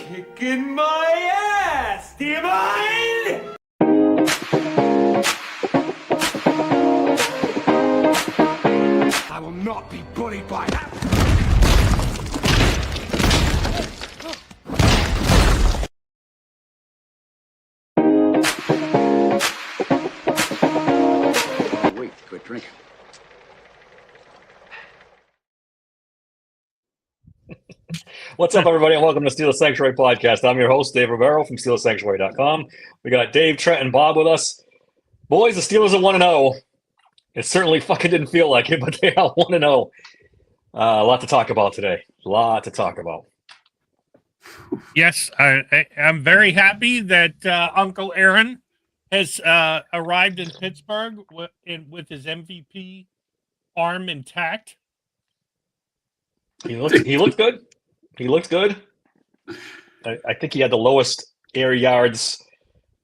kicking my ass. Do you mind? I will not be bullied by that. Wait, quit drinking. What's up, everybody, and welcome to Steelers Sanctuary Podcast. I'm your host, Dave Rivero from SteelersSanctuary.com. We got Dave, Trent, and Bob with us. Boys, the Steelers are 1-0. It certainly fucking didn't feel like it, but they are 1-0. A lot to talk about today. A lot to talk about. Yes, I'm very happy that Uncle Aaron has arrived in Pittsburgh with his MVP arm intact. He looked good. He looked good. I think he had the lowest air yards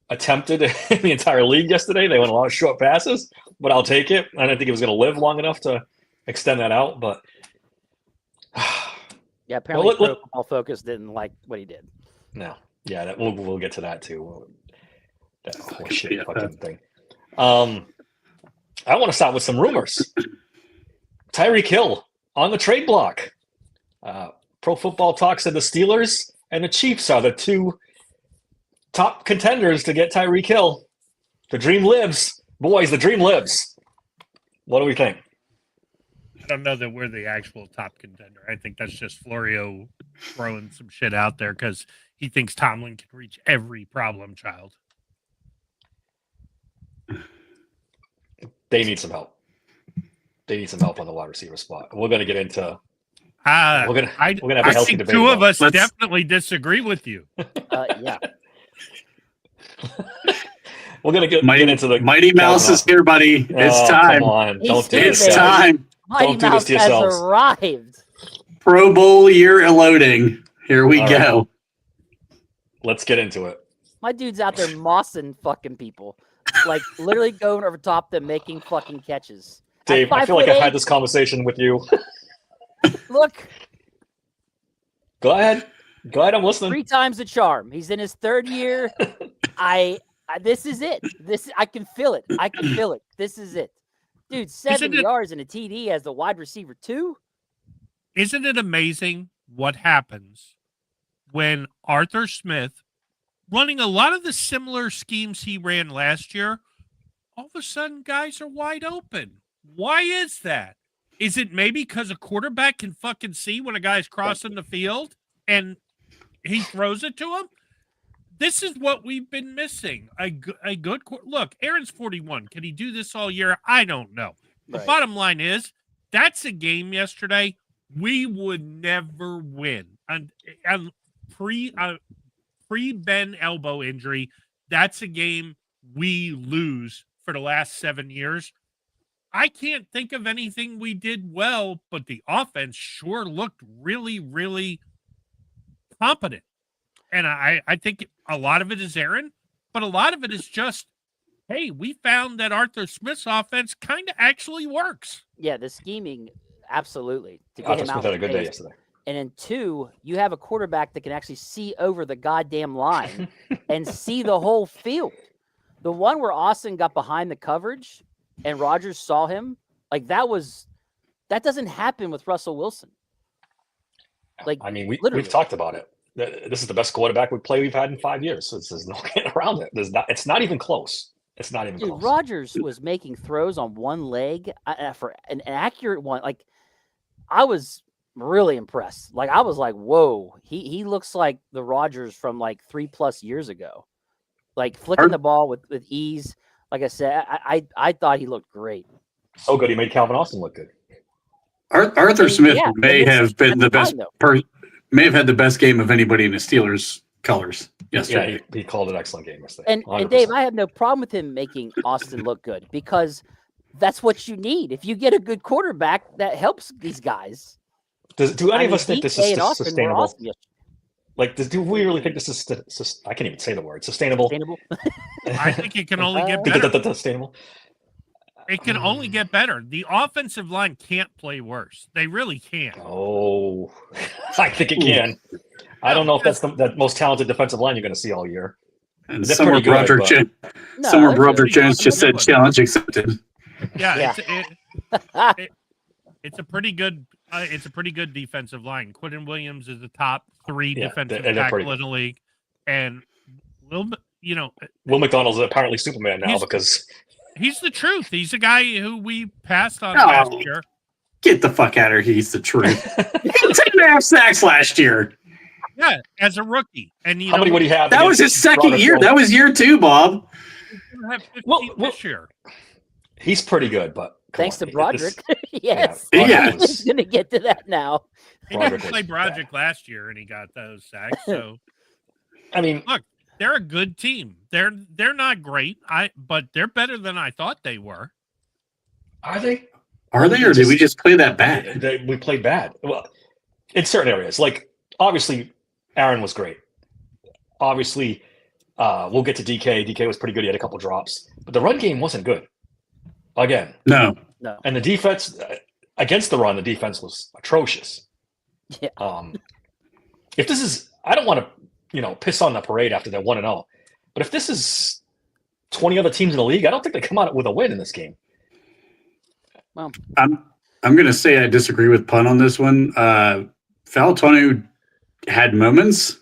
attempted in the entire league yesterday. They went a lot of short passes, but I'll take it. I didn't think he was going to live long enough to extend that out, but yeah, apparently Pro Football Focus didn't like what he did. No, yeah, we'll get to that too. That whole shit fucking thing. I want to start with some rumors. Tyreek Hill on the trade block. Pro Football Talk said the Steelers and the Chiefs are the two top contenders to get Tyreek Hill. The dream lives. Boys, the dream lives. What do we think? I don't know that we're the actual top contender. I think that's just Florio throwing some shit out there because he thinks Tomlin can reach every problem child. They need some help. They need some help on the wide receiver spot. We're going to get into. We're gonna have a I healthy think debate. two of us definitely disagree with you. Yeah. We're gonna get into the Mighty Mouse is here, buddy. It's time. Come on. Don't do It's this. time. Mighty Don't do this Mouse to has yourselves. arrived. Pro Bowl year eluding. Here we All go. right. Let's get into it. My dude's out there mossing fucking people. Like literally going over top them, making fucking catches. Dave, I feel like I've had this conversation with you. Look, Go ahead, I'm listening. 3 times the charm. He's in his 3rd year. This is it. I can feel it. This is it. Dude, 70 yards and a TD as the wide receiver 2. Isn't it amazing what happens when Arthur Smith, running a lot of the similar schemes he ran last year, all of a sudden guys are wide open? Why is that? Is it maybe because a quarterback can fucking see when a guy's crossing the field and he throws it to him? This is what we've been missing. A good look, Aaron's 41. Can he do this all year? I don't know. The bottom line is that's a game yesterday we would never win. And pre-Ben elbow injury, that's a game we lose for the last 7 years. I can't think of anything we did well, but the offense sure looked really, really competent. And I think a lot of it is Aaron, but a lot of it is just, hey, we found that Arthur Smith's offense kind of actually works. Yeah, the scheming, absolutely. To get Arthur him Smith out had a good day pace. yesterday. And then 2, you have a quarterback that can actually see over the goddamn line and see the whole field. The one where Austin got behind the coverage and Rodgers saw him, like that doesn't happen with Russell Wilson. Like, I mean, we've talked about it. This is the best quarterback we've had in 5 years. So there's no getting around it. It's not even close. It's not even close. Rodgers was making throws on one leg for an accurate one. Like, I was really impressed. Like, I was like, whoa, he looks like the Rodgers from like 3+ years ago. Like flicking the ball with ease. Like I said, I thought he looked great. So good, he made Calvin Austin look good. Arthur Smith may have been the best. May have had the best game of anybody in the Steelers colors yesterday. Yeah, he called an excellent game yesterday. And Dave, I have no problem with him making Austin look good because that's what you need. If you get a good quarterback, that helps these guys. Do any of us think this is sustainable? Like, do we really think this is? I can't even say the word sustainable. I think it can only get better. Sustainable. It can only get better. The offensive line can't play worse. They really can't. Oh, I think it can. I don't know if that's the most talented defensive line you're going to see all year. And They're somewhere pretty good, Broderick, No, somewhere they're Broderick pretty Jones good. just said challenge accepted. Yeah, Yeah. it's a pretty good. It's a pretty good defensive line. Quentin Williams is the top 3 defensive they're tackle pretty in the league, and Will McDonald's apparently Superman now He's- because he's the truth. He's a guy who we passed on Oh. last year. Get the fuck out of here. He's the truth. He had 10.5 sacks last year. Yeah, as a rookie, and how many would he have? That was his second Broderick year. Jones? That was year 2, Bob. have 15 Well, this year. He's pretty good, but come Thanks on, to Broderick. Yes. Yeah, Yeah. Broderick was- He's going to get to that now. He Broderick didn't was play Broderick bad. last year, and he got those sacks. So I mean, they're a good team. They're not great, but they're better than I thought they were. are they? Are they, or did we just play that bad? We played bad. Well, in certain areas, like obviously, Aaron was great. Obviously, we'll get to DK. DK was pretty good. He had a couple drops, but the run game wasn't good. Again, No. and the defense against the run, the defense was atrocious. Yeah. If this is, I don't want to, piss on the parade after they're 1-0, but if this is 20 other teams in the league, I don't think they come out with a win in this game. I'm going to say I disagree with Pun on this one. Falatonu had moments,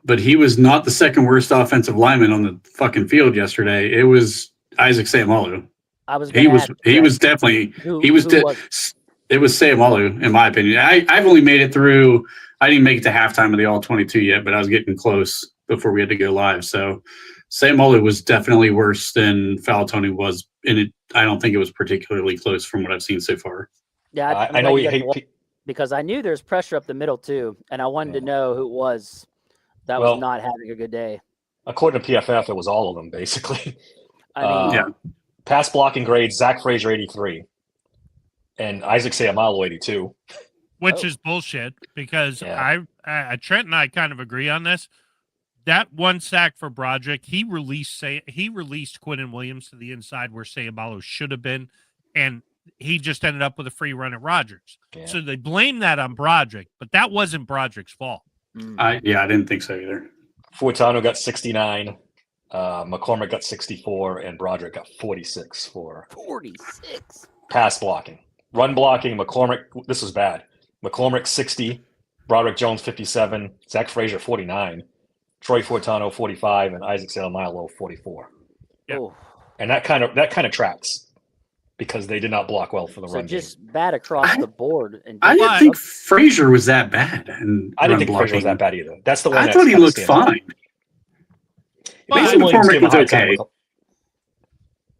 but he was not the second worst offensive lineman on the fucking field yesterday. It was Isaac Seumalo. I was. He was definitely it was Seumalo in my opinion. I've only made it through. I didn't make it to halftime of the all 22 yet, but I was getting close before we had to go live. So Seumalo was definitely worse than Falatonu was, and I don't think it was particularly close from what I've seen so far. Yeah, I know we hate because I knew there's pressure up the middle too, and I wanted to know who it was that Well, was not having a good day. according to PFF, it was all of them basically. I mean, Pass blocking grades: Zach Frazier 83, and Isaac Seumalo 82. Which is bullshit because Yeah. Trent and I kind of agree on this. That one sack for Broderick, he released Quentin Williams to the inside where Seumalo should have been, and he just ended up with a free run at Rodgers. Yeah. So they blame that on Broderick, but that wasn't Broderick's fault. I didn't think so either. Furtado got 69, McCormick got 64, and Broderick got 46 for 46. pass blocking. Run blocking, McCormick, this was bad. McCormick 60, Broderick Jones 57, Zach Frazier 49, Troy Furtado 45, and Isaac Seumalo 44. Yeah. Oh, And that kind of tracks because they did not block well for the so run game. just bad across the board. And I didn't But- think Frazier was that bad. And I didn't run think Frazier was blocking. that bad either. That's the one. I that thought he kinda looked stands out. fine. But- Mason Williams McCormick gave him a was hard time. okay.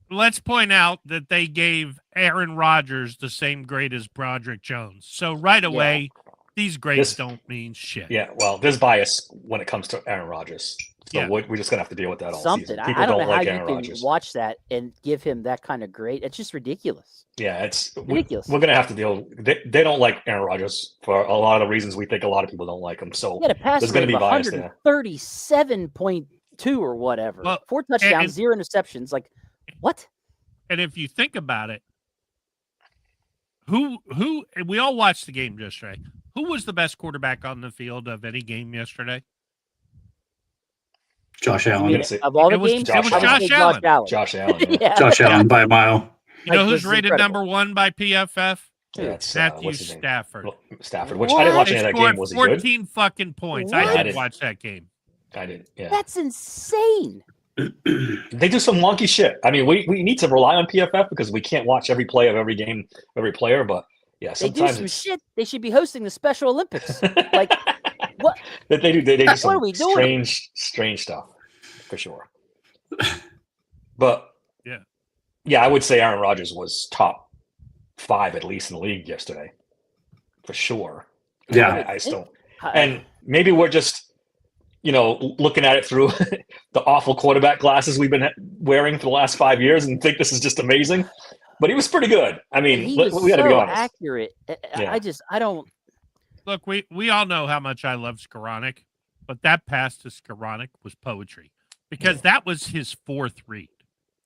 Let's point out that they gave Aaron Rodgers the same grade as Broderick Jones. So right away, these grades don't mean shit. Yeah, well, there's bias when it comes to Aaron Rodgers. So Yeah. we're just going to have to deal with that all something. season. I People don't know how like you Aaron can Rodgers. watch that and give him that kind of grade. It's just ridiculous. Yeah, it's Ridiculous. We're going to have to deal. They don't like Aaron Rodgers for a lot of the reasons we think a lot of people don't like him. So He had a pass there's rate going to of be bias there. 137.2 or whatever. Well, 4 touchdowns, and- 0 interceptions. Like, what? And if you think about it, who we all watched the game yesterday. Who was the best quarterback on the field of any game yesterday? Josh I Allen. mean, say- of all the It was- games, it was I would Josh say Allen. Josh Allen. Yeah. Yeah. Josh Allen by a mile. You know Like, who's this is rated incredible. number 1 by PFF? That's Matthew what's his name? Stafford. Well, Stafford, which I didn't watch He any of that scored game. Was he good? 14 fucking points. What? I I didn't didn't. watch that game. I didn't. Yeah, That's insane. they do some wonky shit. I mean, we need to rely on PFF because we can't watch every play of every game, every player. But yeah, They do sometimes some it's- shit. They should be hosting the Special Olympics. Like, what? They do. They do What some are we doing? strange stuff for sure. But Yeah. I would say Aaron Rodgers was top 5 at least in the league yesterday, for sure. Yeah. I still, and maybe we're just, looking at it through the awful quarterback glasses we've been wearing for the last 5 years and think this is just amazing. But he was pretty good. I mean, he we was got to be so honest. accurate. Yeah. I don't. Look, we all know how much I love Skoranek, but that pass to Skoranek was poetry because that was his 4th read.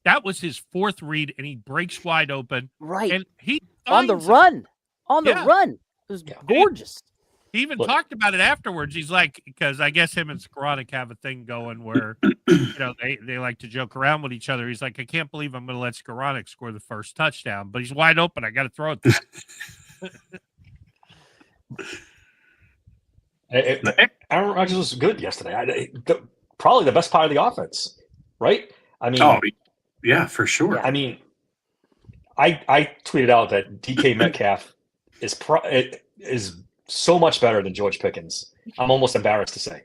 That was his 4th read, and he breaks wide open. Right. And he On the finds it. run. On the Yeah. run. It was Yeah. gorgeous. He even Look. talked about it afterwards. He's like, because I guess him and Skoranek have a thing going where, they like to joke around with each other. He's like, I can't believe I'm going to let Skoranek score the first touchdown, but he's wide open. I got to throw it to him. Aaron Rodgers was good yesterday. Probably the best part of the offense, right? I mean, yeah, for sure. I mean, I tweeted out that DK Metcalf is so much better than George Pickens. I'm almost embarrassed to say,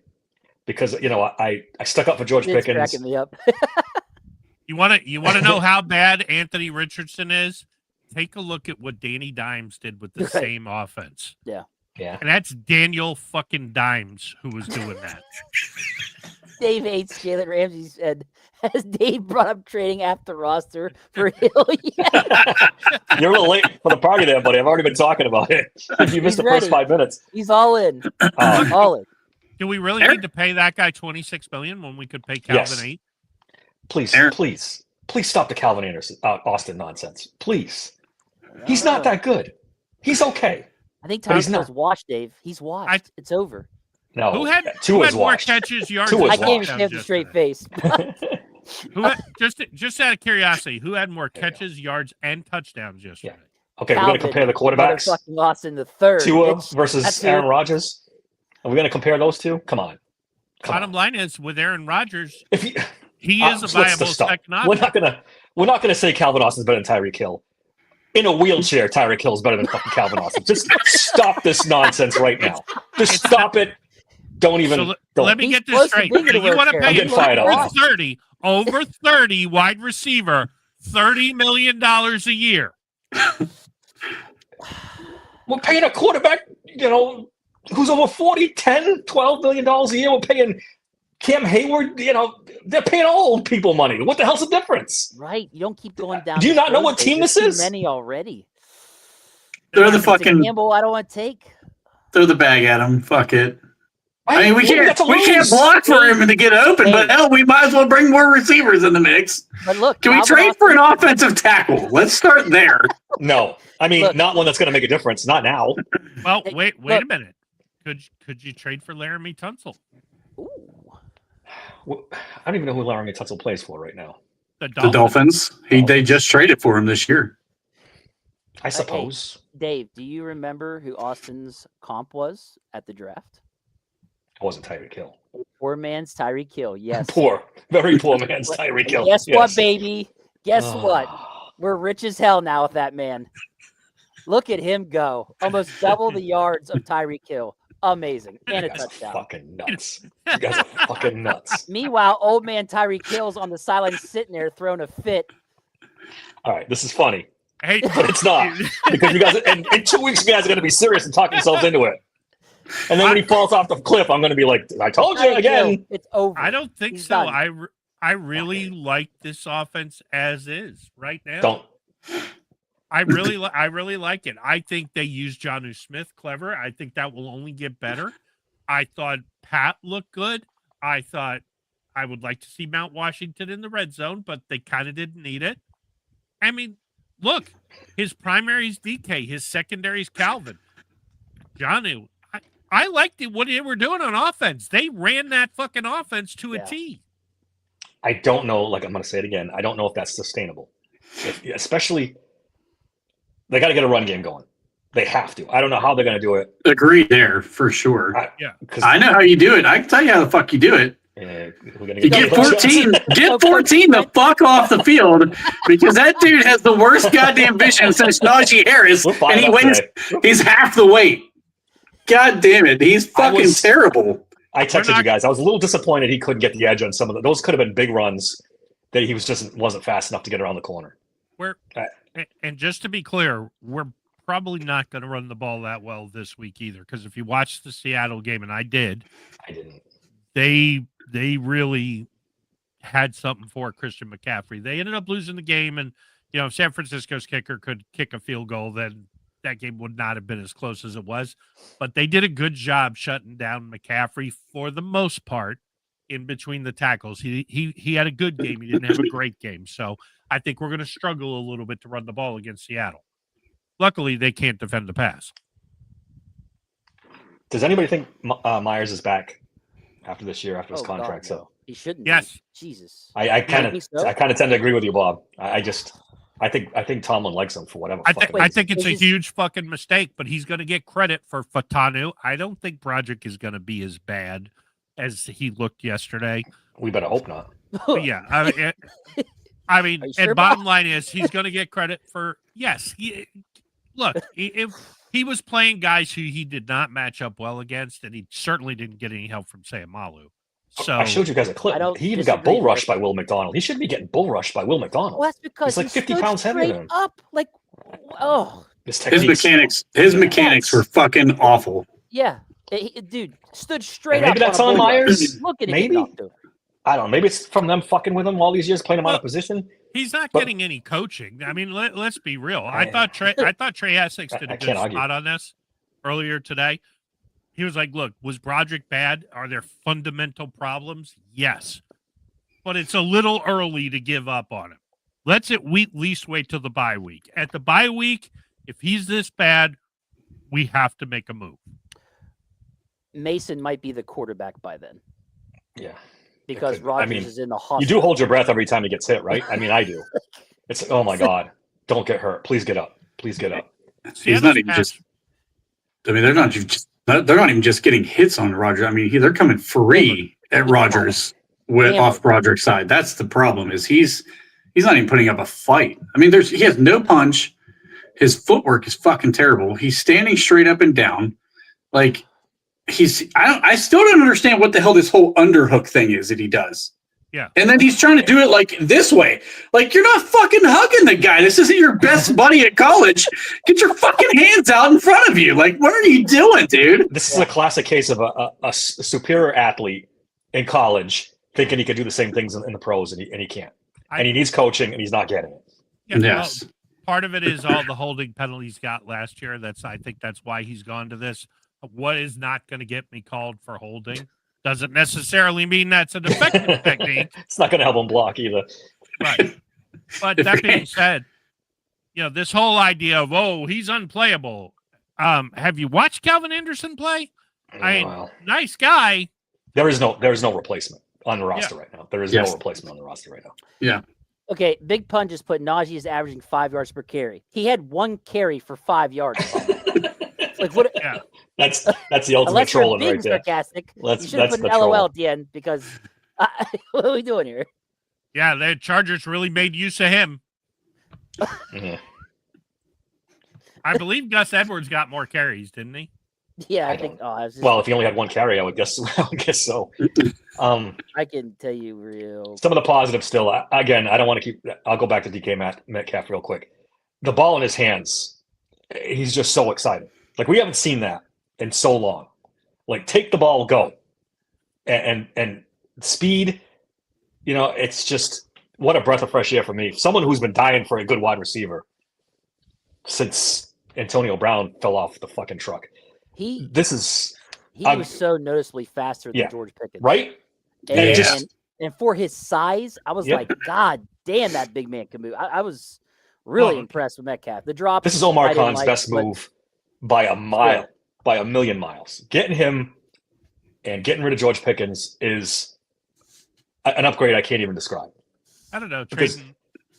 because I stuck up for George Pickens. Cracking me up. You want to know how bad Anthony Richardson is? Take a look at what Danny Dimes did with the same offense. Yeah. And that's Daniel fucking Dimes who was doing that. Dave hates Jalen Ramsey said, as Dave brought up trading after roster for Hill. You're a little late for the party there, buddy. I've already been talking about it. You missed the first 5 minutes. He's all in. All in. Do we really need to pay that guy $26 million when we could pay Calvin $8? Please stop the Calvin Austin nonsense. Please. He's not that good. He's okay. I think Tyreek Hill's washed, Dave. He's washed. It's over. No. Who had more catches, yards? I can't even have the straight face. Just out of curiosity, who had more catches, yards, and touchdowns yesterday? Yeah. Okay, we're going to compare the quarterbacks. Motherfucking Austin the third. Tua versus Aaron Rodgers. Are we going to compare those two? Come on. Bottom line is, with Aaron Rodgers, he is a let's viable stop. second option. We're not gonna say Calvin Austin's better than Tyreek Hill. In a wheelchair, Tyreek Hill is better than fucking Calvin Austin. Just stop this nonsense right now. Just stop it. Don't even. Let me get this straight. You want to pay over 30 wide receiver, $30 million a year. We're paying a quarterback, who's over 40, 10, $12 million a year. We're paying Cam Hayward, they're paying all old people money. What the hell's the difference? Right. You don't keep going down. Do you not know what team this is? Too many already. They're the fucking gamble I don't want to take. Throw the bag at him. Fuck it. I mean, we can't block for him to get open, but hell, we might as well bring more receivers in the mix. But look, can we trade for an offensive tackle? Let's start there. No, I mean, not one that's going to make a difference. Not now. Well, wait a minute. Could you trade for Laramie Tunsil? Ooh. I don't even know who Laramie Tunsil plays for right now. The Dolphins. They just traded for him this year. I suppose. Hey, Dave, do you remember who Austin's comp was at the draft? It wasn't Tyreek Hill. Poor man's Tyreek Hill, yes. Very poor man's Tyreek Hill. Guess what, baby? Guess what? We're rich as hell now with that man. Look at him go. Almost double the yards of Tyreek Hill. Amazing. And a touchdown. Fucking nuts. You guys are fucking nuts. Meanwhile, old man Tyreek Hill's on the sideline sitting there throwing a fit. All right, this is funny. Hey, but it's not. Because you guys, in 2 weeks, you guys are going to be serious and talk yourselves into it. And then when he falls off the cliff, I'm going to be like, I told you again. It's over. I don't think so. Done. I really like this offense as is right now. Don't. I really like it. I think they use Jonnu Smith clever. I think that will only get better. I thought Pat looked good. I thought I would like to see Mount Washington in the red zone, but they kind of didn't need it. I mean, look, his primary is DK. His secondary is Calvin. Jonnu, I liked what they were doing on offense. They ran that fucking offense to a T. I don't know. Like, I'm going to say it again. I don't know if that's sustainable. Especially, they got to get a run game going. They have to. I don't know how they're going to do it. Agreed there, for sure. I know how you do it. I can tell you how the fuck you do it. You get 14. Get 14 the fuck off the field because that dude has the worst goddamn vision since Najee Harris, and he's half the weight. God damn it. He's fucking terrible. I texted you guys. I was a little disappointed he couldn't get the edge on some of those. Could have been big runs that he wasn't fast enough to get around the corner. And just to be clear, we're probably not going to run the ball that well this week either. Because if you watch the Seattle game, and I didn't. They really had something for Christian McCaffrey. They ended up losing the game, and if San Francisco's kicker could kick a field goal, then that game would not have been as close as it was. But they did a good job shutting down McCaffrey for the most part in between the tackles. He had a good game. He didn't have a great game. So I think we're going to struggle a little bit to run the ball against Seattle. Luckily, they can't defend the pass. Does anybody think Myers is back after this year, after his Oh, God, contract? no. He shouldn't. Yes. Be. Jesus. I kind think of so? tend to agree with you, Bob. I think Tomlin likes him for whatever. I fucking think it's is a this- huge fucking mistake, but he's going to get credit for Fatanu. I don't think Broderick is going to be as bad as he looked yesterday. we better hope not. But yeah, I mean, Are you sure, and bottom line is he's going to get credit for yes. Look, if he was playing guys who he did not match up well against, and he certainly didn't get any help from Sayamalu. So I showed you guys a I clip. don't He even got disagree bull rushed there. by Will McDonald. He shouldn't be getting bull rushed by Will McDonald. Well, that's because He's like he 50 stood pounds heavier straight than him. up. Like, oh, His His techniques. mechanics were fucking awful. yeah. Dude, stood straight Maybe up. that's on on a bull rush. Myers. Look at it. Maybe. Knocked over. I don't know. Maybe it's from them fucking with him all these years, playing him out Well, of position. he's not But- getting any coaching. I mean, let's be real. I thought Trey Essex did I a good can't argue. spot on this earlier today. He was like, "Look, was Broderick bad? Are there fundamental problems? Yes, but it's a little early to give up on him. Let's at least wait till the bye week. At the bye week, if he's this bad, we have to make a move." Mason might be the quarterback by then Yeah. because could. Rogers I mean, is in the hospital. You do hold your breath every time he gets hit, right? I mean, I do. It's, oh my God. Don't get hurt. Please get up. Please get up. He's not even just. I mean, they're not even just getting hits on Rogers. I mean, they're coming free at Rogers off Broderick's side. That's the problem. Is he's not even putting up a fight. I mean, he has no punch. His footwork is fucking terrible. He's standing straight up and down, like I still don't understand what the hell this whole underhook thing is that he does. Yeah. And then he's trying to do it like this way. Like, you're not fucking hugging the guy. This isn't your best buddy at college. Get your fucking hands out in front of you. Like, what are you doing, dude? This is a classic case of a superior athlete in college thinking he could do the same things in the pros, and he can't. And he needs coaching, and he's not getting it. Yeah, Yes. well, part of it is all the holding penalties got last year. I think that's why he's gone to this. What is not going to get me called for holding doesn't necessarily mean that's an effective technique. It's not going to help him block either. Right. But that being said, this whole idea of, he's unplayable. Have you watched Calvin Anderson play? Well, Nice guy. there is no replacement on the roster right now. There is no replacement on the roster right now. Yeah. Okay, Big Pun just put Najee is averaging 5 yards per carry. He had 1 carry for 5 yards. Like, what? Yeah. That's the ultimate Unless you're trolling being right there. sarcastic, you should have That's put the an LOL troll. at the end because what are we doing here? Yeah, the Chargers really made use of him. Mhm. I believe Gus Edwards got more carries, didn't he? Yeah, I I think. Oh, I was just, Well, if he only had 1 carry, I would guess. I would guess so. I can tell you real. Some of the positives still. Again, I don't want to keep. I'll go back to DK Metcalf real quick. The ball in his hands. He's just so excited. Like, we haven't seen that in so long. Like, take the ball, go, and speed. It's just what a breath of fresh air for me. Someone who's been dying for a good wide receiver since Antonio Brown fell off the fucking truck. He was so noticeably faster than George Pickens, Right? And for his size, I was like, God damn, that big man can move. I was really impressed with Metcalf. The drop. This is Omar Khan's best move by a mile, by a million miles. Getting him and getting rid of George Pickens is an upgrade I can't even describe. I don't know. Because-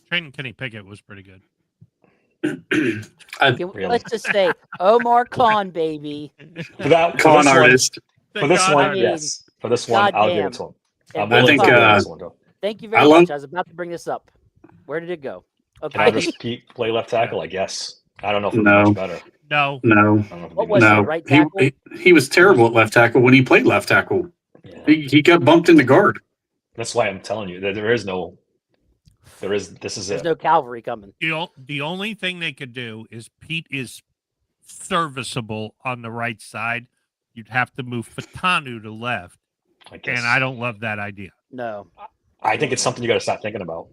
Trading Kenny Pickett was pretty good. Let's just say Omar Khan, baby. For that Con this artist. One, for this Con one, artist. yes. For this one, I'll give it to him. And I'm I think, willing to give this one to him. Thank you very much. I was about to bring this up. Where did it go? Can I Okay. just play left tackle? I guess. I don't know if it's No. much better. No. No. I don't know if it'd be What was much it, No. right tackle? He was terrible at left tackle when he played left tackle. better. Yeah. He got bumped in the guard. That's why I'm telling you that this is There's it. no cavalry coming. The only thing they could do is Pete is serviceable on the right side. You'd have to move Fatanu to left. I guess. And I don't love that idea. No. I think it's something you got to start thinking about.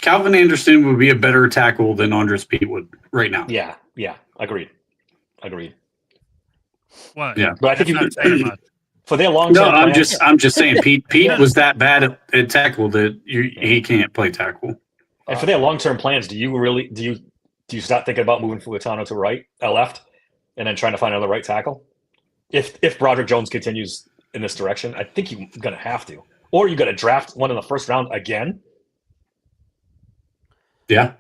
Calvin Anderson would be a better tackle than Andres Pete would right now. Yeah. Agreed. What? Yeah. But I think That's not saying much. for their long No, term I'm just saying Pete was that bad at tackle that he can't play tackle. and for their long term plans, do you start thinking about moving Fuatano to left, and then trying to find another right tackle? If Broderick Jones continues in this direction, I think you're going to have to. Or you're going to draft one in the first round again. Yeah.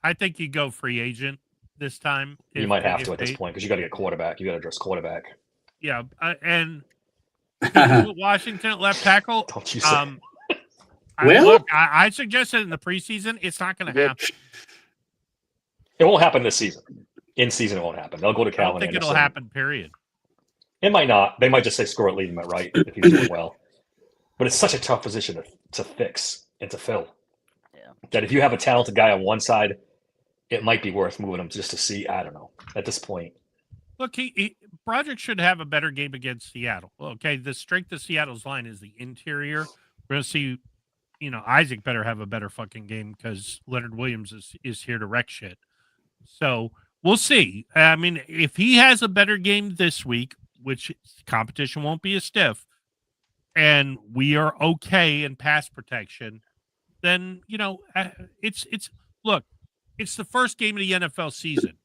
I think you go free agent this time. You might have to at this point because you got to get quarterback. You got to address quarterback. Yeah, and Washington at left tackle. Don't you say? I suggested in the preseason, it's not going to happen. It won't happen this season. In season, it won't happen. They'll go to Calvin. I don't think Anderson. it'll happen. Period. It might not. They might just say, "Screw it, leave him at right if he's doing well." But it's such a tough position to fix and to fill. Yeah. That if you have a talented guy on one side, it might be worth moving him just to see. I don't know. At this point, look, Broderick should have a better game against Seattle. Okay, the strength of Seattle's line is the interior. We're going to see, Isaac better have a better fucking game because Leonard Williams is here to wreck shit. So we'll see. I mean, if he has a better game this week, which competition won't be as stiff, and we are okay in pass protection, then it's the first game of the NFL season.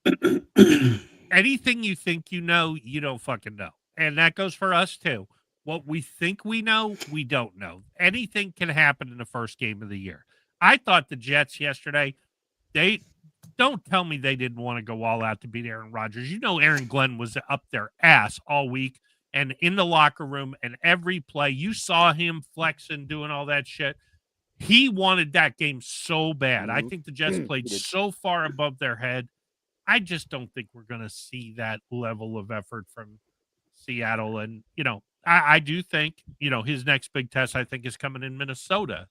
Anything you think you know, you don't fucking know. And that goes for us too. What we think we know, we don't know. Anything can happen in the first game of the year. I thought the Jets yesterday, don't tell me they didn't want to go all out to beat Aaron Rodgers. Aaron Glenn was up their ass all week and in the locker room and every play. You saw him flexing, doing all that shit. He wanted that game so bad. I think the Jets played so far above their head. I just don't think we're going to see that level of effort from Seattle. And, I do think, his next big test, I think, is coming in Minnesota,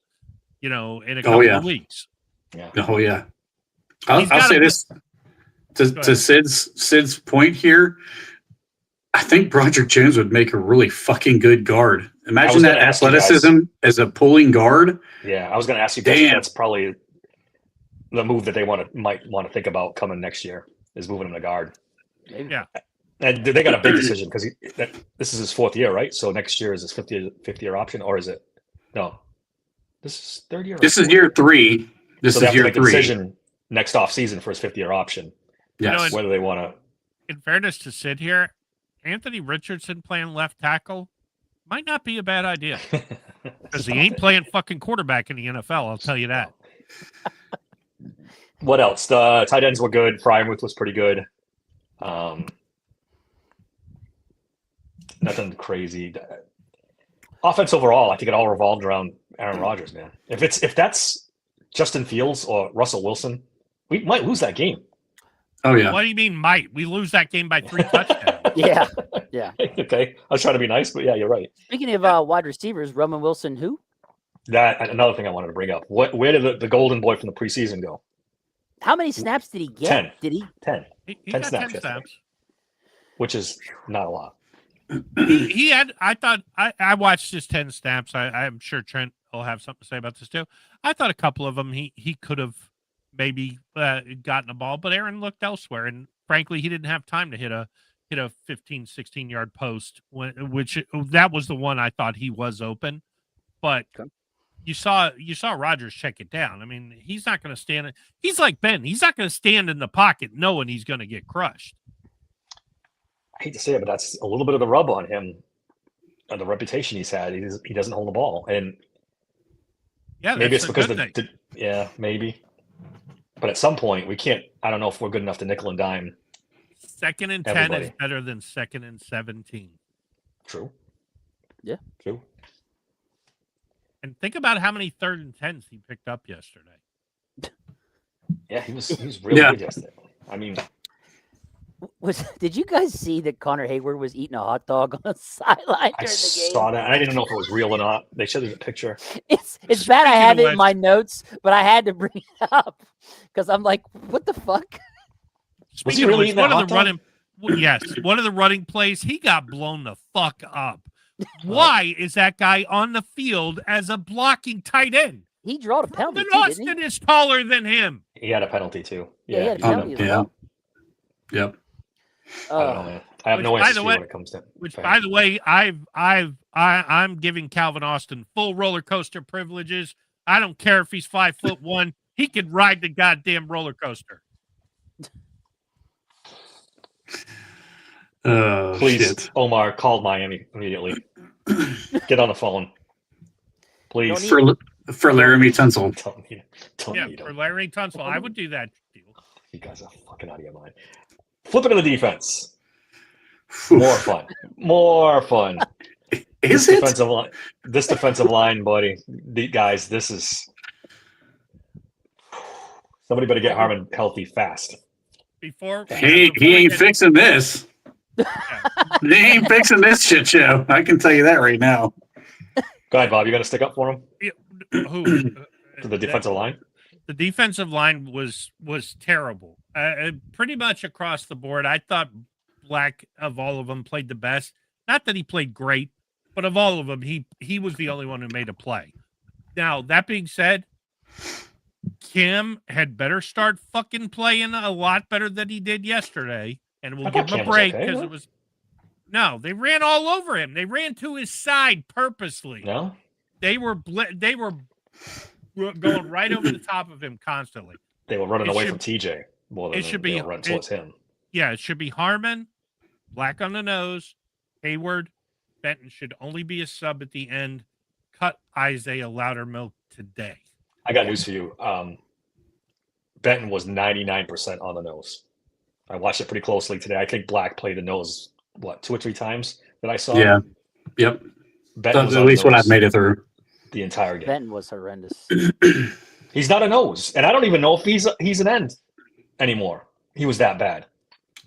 in a couple of weeks. Yeah. Oh, yeah. I'll say this to Sid's point here. I think Broderick Jones would make a really fucking good guard. Imagine that athleticism as a pulling guard. Yeah, I was going to ask you guys. That's probably the move that they might want to think about coming next year is moving him to guard. Yeah, and they got a big decision because this is his 4th year, right? So next year is his fifth year option, or is it? No, this is 3rd year. This is year 3. This so is year 3. Decision next off season for his 5th year option. Yes. Whether they want to. In fairness to Sid here, Anthony Richardson playing left tackle might not be a bad idea because he ain't playing fucking quarterback in the NFL. I'll tell you that. What else? The tight ends were good. Fryermuth was pretty good. Nothing crazy. Offense overall, I think it all revolved around Aaron Rodgers, man. If that's Justin Fields or Russell Wilson, we might lose that game. Oh yeah. What do you mean might? We lose that game by 3 touchdowns. Yeah. Okay. I was trying to be nice, but yeah, you're right. Speaking of wide receivers, Roman Wilson, who? That another thing I wanted to bring up. Where did the golden boy from the preseason go? How many snaps did he get? 10. Did he? 10. He 10 got snaps. 10 snaps. Which is not a lot. He had. I thought I watched his 10 snaps. I'm sure Trent will have something to say about this too. I thought a couple of them he could have maybe gotten a ball, but Aaron looked elsewhere, and frankly, he didn't have time to hit a 15, 16-yard post. Which that was the one I thought he was open, but. Okay. You saw Rodgers check it down. I mean, he's not going to stand. He's like Ben. He's not going to stand in the pocket knowing he's going to get crushed. I hate to say it, but that's a little bit of the rub on him, the reputation he's had. He doesn't hold the ball, and maybe it's because maybe. But at some point, we can't. I don't know if we're good enough to nickel and dime. 2nd and 10 is better than 2nd and 17. True. Yeah. True. And think about how many 3rd and 10s he picked up yesterday. Yeah, he was really good yesterday. I mean, did you guys see that Connor Hayward was eating a hot dog on the sideline during the game? I saw that. I didn't know if it was real or not. They showed me the picture. It's bad. I have it in my notes, but I had to bring it up because I'm like, what the fuck? Was he really eating that hot dog? Yes, one of the running plays, he got blown the fuck up. Why is that guy on the field as a blocking tight end? He drew a penalty. Austin is taller than him. He had a penalty too. Yeah, he had a penalty as well. Yep. I don't know, man. I have no answer when it comes to. By the way, I'm giving Calvin Austin full roller coaster privileges. I don't care if he's 5'1". He can ride the goddamn roller coaster. Oh, Please, shit. Omar, call Miami immediately. Get on the phone. Please. For Laramie Tunsil. Yeah, for Larry Tunsil, I would do that deal. You guys are fucking out of your mind. Flipping to the defense. More fun. More fun. Is it? This defensive line, buddy. Guys, this is. Somebody better get Harmon healthy fast. He ain't fixing this. He ain't fixing this shit show. I can tell you that right now. Go ahead, Bob. You got to stick up for him? Who? For the defensive line? The defensive line was terrible. Pretty much across the board. I thought Black, of all of them, played the best. Not that he played great, but of all of them, he was the only one who made a play. Now, that being said, Kim had better start fucking playing a lot better than he did yesterday, and we'll give him a break because it was. No, they ran all over him. They ran to his side purposely. No, they were going right over the top of him constantly. They were running away from TJ more than they were running towards him. Yeah, it should be Harmon, Black on the nose, Hayward, Benton should only be a sub at the end. Cut Isaiah Loudermilk today. I got news for you. Benton was 99% on the nose. I watched it pretty closely today. I think Black played the nose, 2 or 3 times that I saw? Yeah. Yep. That's at least what I've made it through. The entire game. Benton was horrendous. He's not a nose. And I don't even know if he's an end anymore. He was that bad.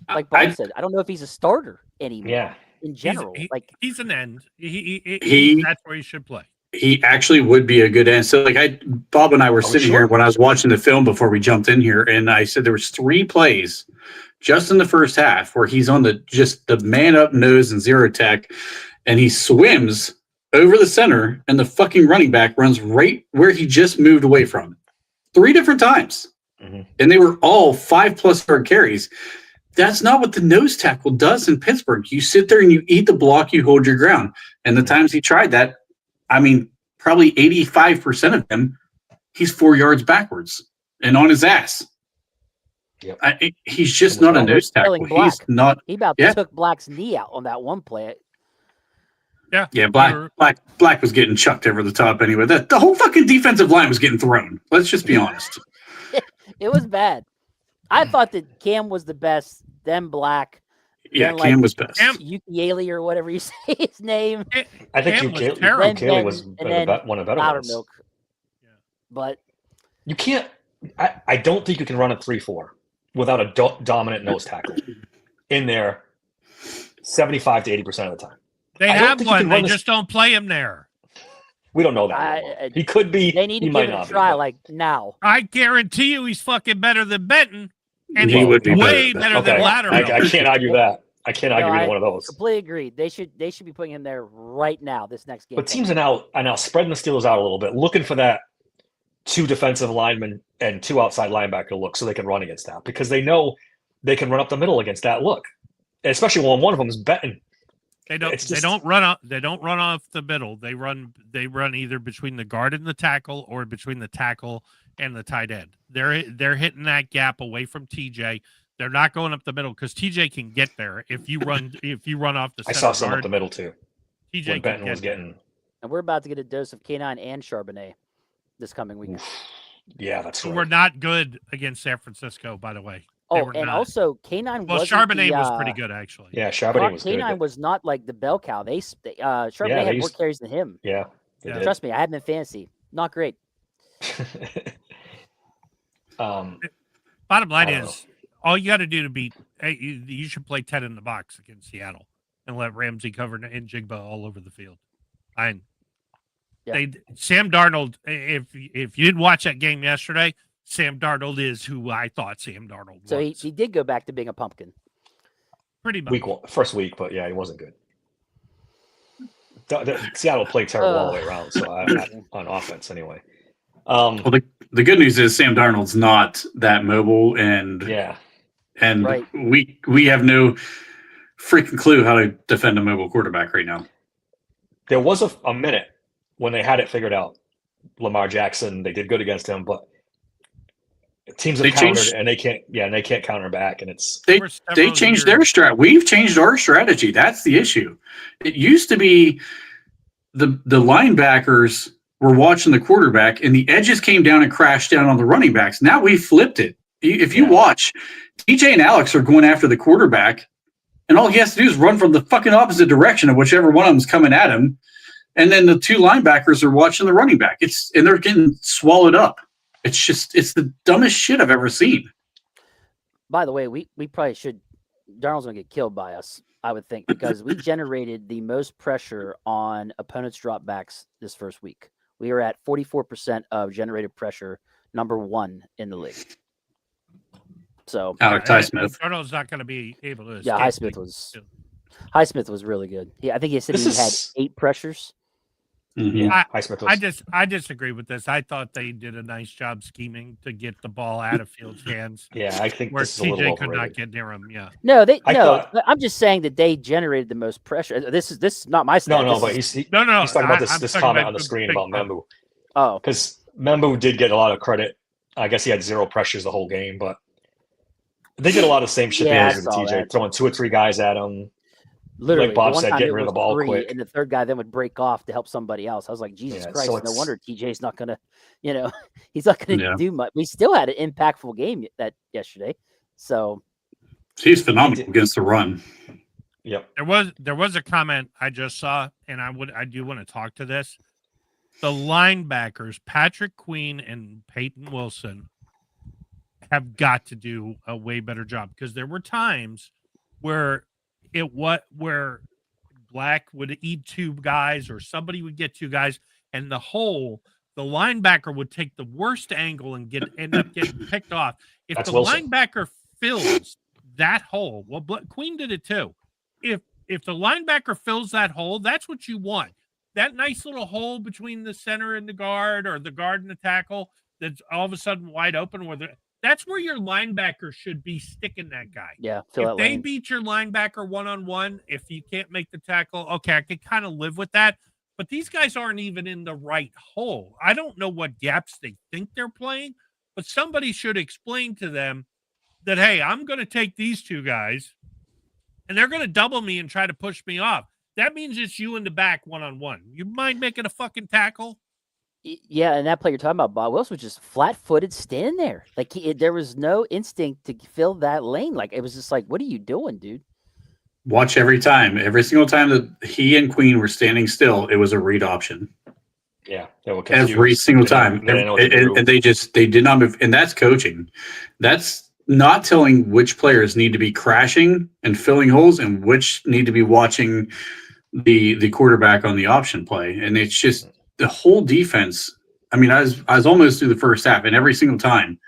Like Bob said, I don't know if he's a starter anymore. Yeah. In general. He's an end. That's where he should play. He actually would be a good end. So Bob and I were sitting here when I was watching the film before we jumped in here, and I said there was 3 plays just in the first half where he's on the man up nose and zero tech, and he swims over the center, and the fucking running back runs right where he just moved away from. 3 different times. Mm-hmm. And they were all 5+ yard carries. That's not what the nose tackle does in Pittsburgh. You sit there and you eat the block, you hold your ground. And the times he tried that, I mean, probably 85% of them, he's 4 yards backwards and on his ass. Yep. He's just not a nose tackle. He's not. He took Black's knee out on that one play. Yeah. Yeah, Black was getting chucked over the top anyway. The whole fucking defensive line was getting thrown. Let's just be honest. It was bad. I thought that Cam was the best, then Black. Yeah, Cam was best. Ukulele or whatever you say his name. I think Ukulele was one of the better ones. Yeah. But you can't. I don't think you can run a 3-4 without a dominant nose tackle in there 75 to 80% of the time. They have one. They just don't play him there. We don't know that. He could be. They need to give it a try, now. I guarantee you, he's fucking better than Benton, and he would be way better than Loudermilk. I can't argue that. I can't argue either one of those. Completely agreed. They should be putting him there right now. This next game. But teams are now spreading the Steelers out a little bit, looking for that 2 defensive linemen and 2 outside linebacker look, so they can run against that because they know they can run up the middle against that look, especially when one of them is Benton. They don't run off the middle. They run either between the guard and the tackle or between the tackle and the tight end. They're hitting that gap away from TJ. They're not going up the middle because TJ can get there if you run off the center. I saw some up the middle too. TJ when Benton was getting. And we're about to get a dose of K9 and Charbonnet this coming week. Yeah, that's right. We're not good against San Francisco, by the way. Also K9 was Charbonnet was pretty good actually. Yeah, Charbonnet was good. K9 was not like the bell cow. Charbonnet had more carries than him. Yeah. Trust me, I had him in fantasy. Not great. Bottom line is, all you got to do to beat, you should play 10 in the box against Seattle and let Ramsey cover and Jigba all over the field. Sam Darnold, if you didn't watch that game yesterday, Sam Darnold is who I thought Sam Darnold was. So he did go back to being a pumpkin. Pretty much. First week, but yeah, he wasn't good. Seattle played terrible all the way around, so on offense anyway. Well, the good news is Sam Darnold's not that mobile, and right. we have no freaking clue how to defend a mobile quarterback right now. There was a minute when they had it figured out. Lamar Jackson, they did good against him, but teams have countered and they can't. Yeah, and they can't counter back, and it's they changed their strat. We've changed our strategy. That's the issue. It used to be the linebackers were watching the quarterback, and the edges came down and crashed down on the running backs. Now we flipped it. If you watch, TJ and Alex are going after the quarterback, and all he has to do is run from the fucking opposite direction of whichever one of them's coming at him. And then the two linebackers are watching the running back. And they're getting swallowed up. It's the dumbest shit I've ever seen. By the way, we probably should. Darnold's going to get killed by us, I would think, because we generated the most pressure on opponents' dropbacks this first week. We are at 44% of generated pressure, number 1 in the league. So Alex Highsmith. Darnold's not going to be able to. Yeah, Highsmith was really good. I think he said he had 8 pressures. Mm-hmm. Yeah, I disagree with this. I thought they did a nice job scheming to get the ball out of Fields' hands. Yeah, I think where this is a little TJ could overrated. not get near him. Yeah. No, I'm just saying that they generated the most pressure. This is not my stat. No, but he's talking about this comment on the screen about Membu. Oh, because Membu did get a lot of credit. I guess he had 0 pressures the whole game, but they did a lot of the same shit they did with TJ, throwing 2 or 3 guys at him. Literally, like Bob said, getting rid of the ball 3, quick. And the third guy then would break off to help somebody else. I was like, Jesus Christ, so no wonder TJ's not going to, he's not going to do much. We still had an impactful game yesterday. So he's phenomenal against the run. Yep. There was a comment I just saw, and I do want to talk to this. The linebackers, Patrick Queen and Peyton Wilson, have got to do a way better job, because there were times where Black would eat 2 guys or somebody would get 2 guys, and the linebacker would take the worst angle and end up getting picked off. If That's the Wilson. linebacker fills that hole, well, Queen did it too. If the linebacker fills that hole, that's what you want. That nice little hole between the center and the guard, or the guard and the tackle, that's all of a sudden wide open. That's where your linebacker should be sticking that guy. Yeah. If they beat your linebacker one-on-one, if you can't make the tackle, okay, I can kind of live with that. But these guys aren't even in the right hole. I don't know what gaps they think they're playing, but somebody should explain to them that, hey, I'm going to take these 2 guys, and they're going to double me and try to push me off. That means it's you in the back one-on-one. You mind making a fucking tackle? Yeah, and that play you're talking about, Bob Wilson, was just flat-footed standing there. Like, there was no instinct to fill that lane. Like, it was just like, what are you doing, dude? Watch every single time that he and Queen were standing still, it was a read option. Yeah, they were confused. Every single time. And they did not move. And that's coaching. That's not telling which players need to be crashing and filling holes and which need to be watching the quarterback on the option play. And it's just the whole defense. I mean, I was almost through the first half, and every single time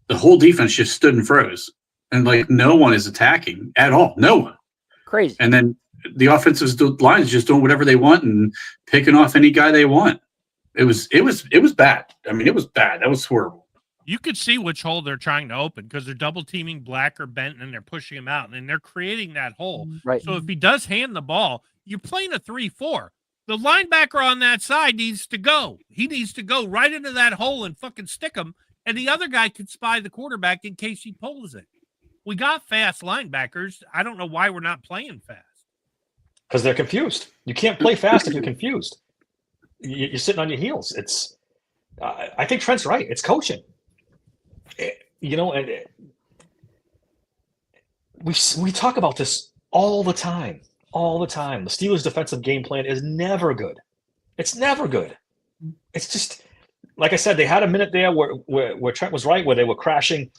the whole defense just stood and froze, and like no one is attacking at all. No one. Crazy. And then the offensive line is just doing whatever they want and picking off any guy they want. It was bad. I mean, it was bad. That was horrible. You could see which hole they're trying to open, because they're double teaming Black or Benton, and they're pushing him out, and they're creating that hole. Right. So if he does hand the ball, you're playing a 3-4. The linebacker on that side needs to go. He needs to go right into that hole and fucking stick him, and the other guy can spy the quarterback in case he pulls it. We got fast linebackers. I don't know why we're not playing fast. Because they're confused. You can't play fast if you're confused. You're sitting on your heels. I think Trent's right. It's coaching. And we talk about this all the time. All the time. The Steelers' defensive game plan is never good. It's never good. It's just, like I said, they had a minute there where Trent was right, where they were crashing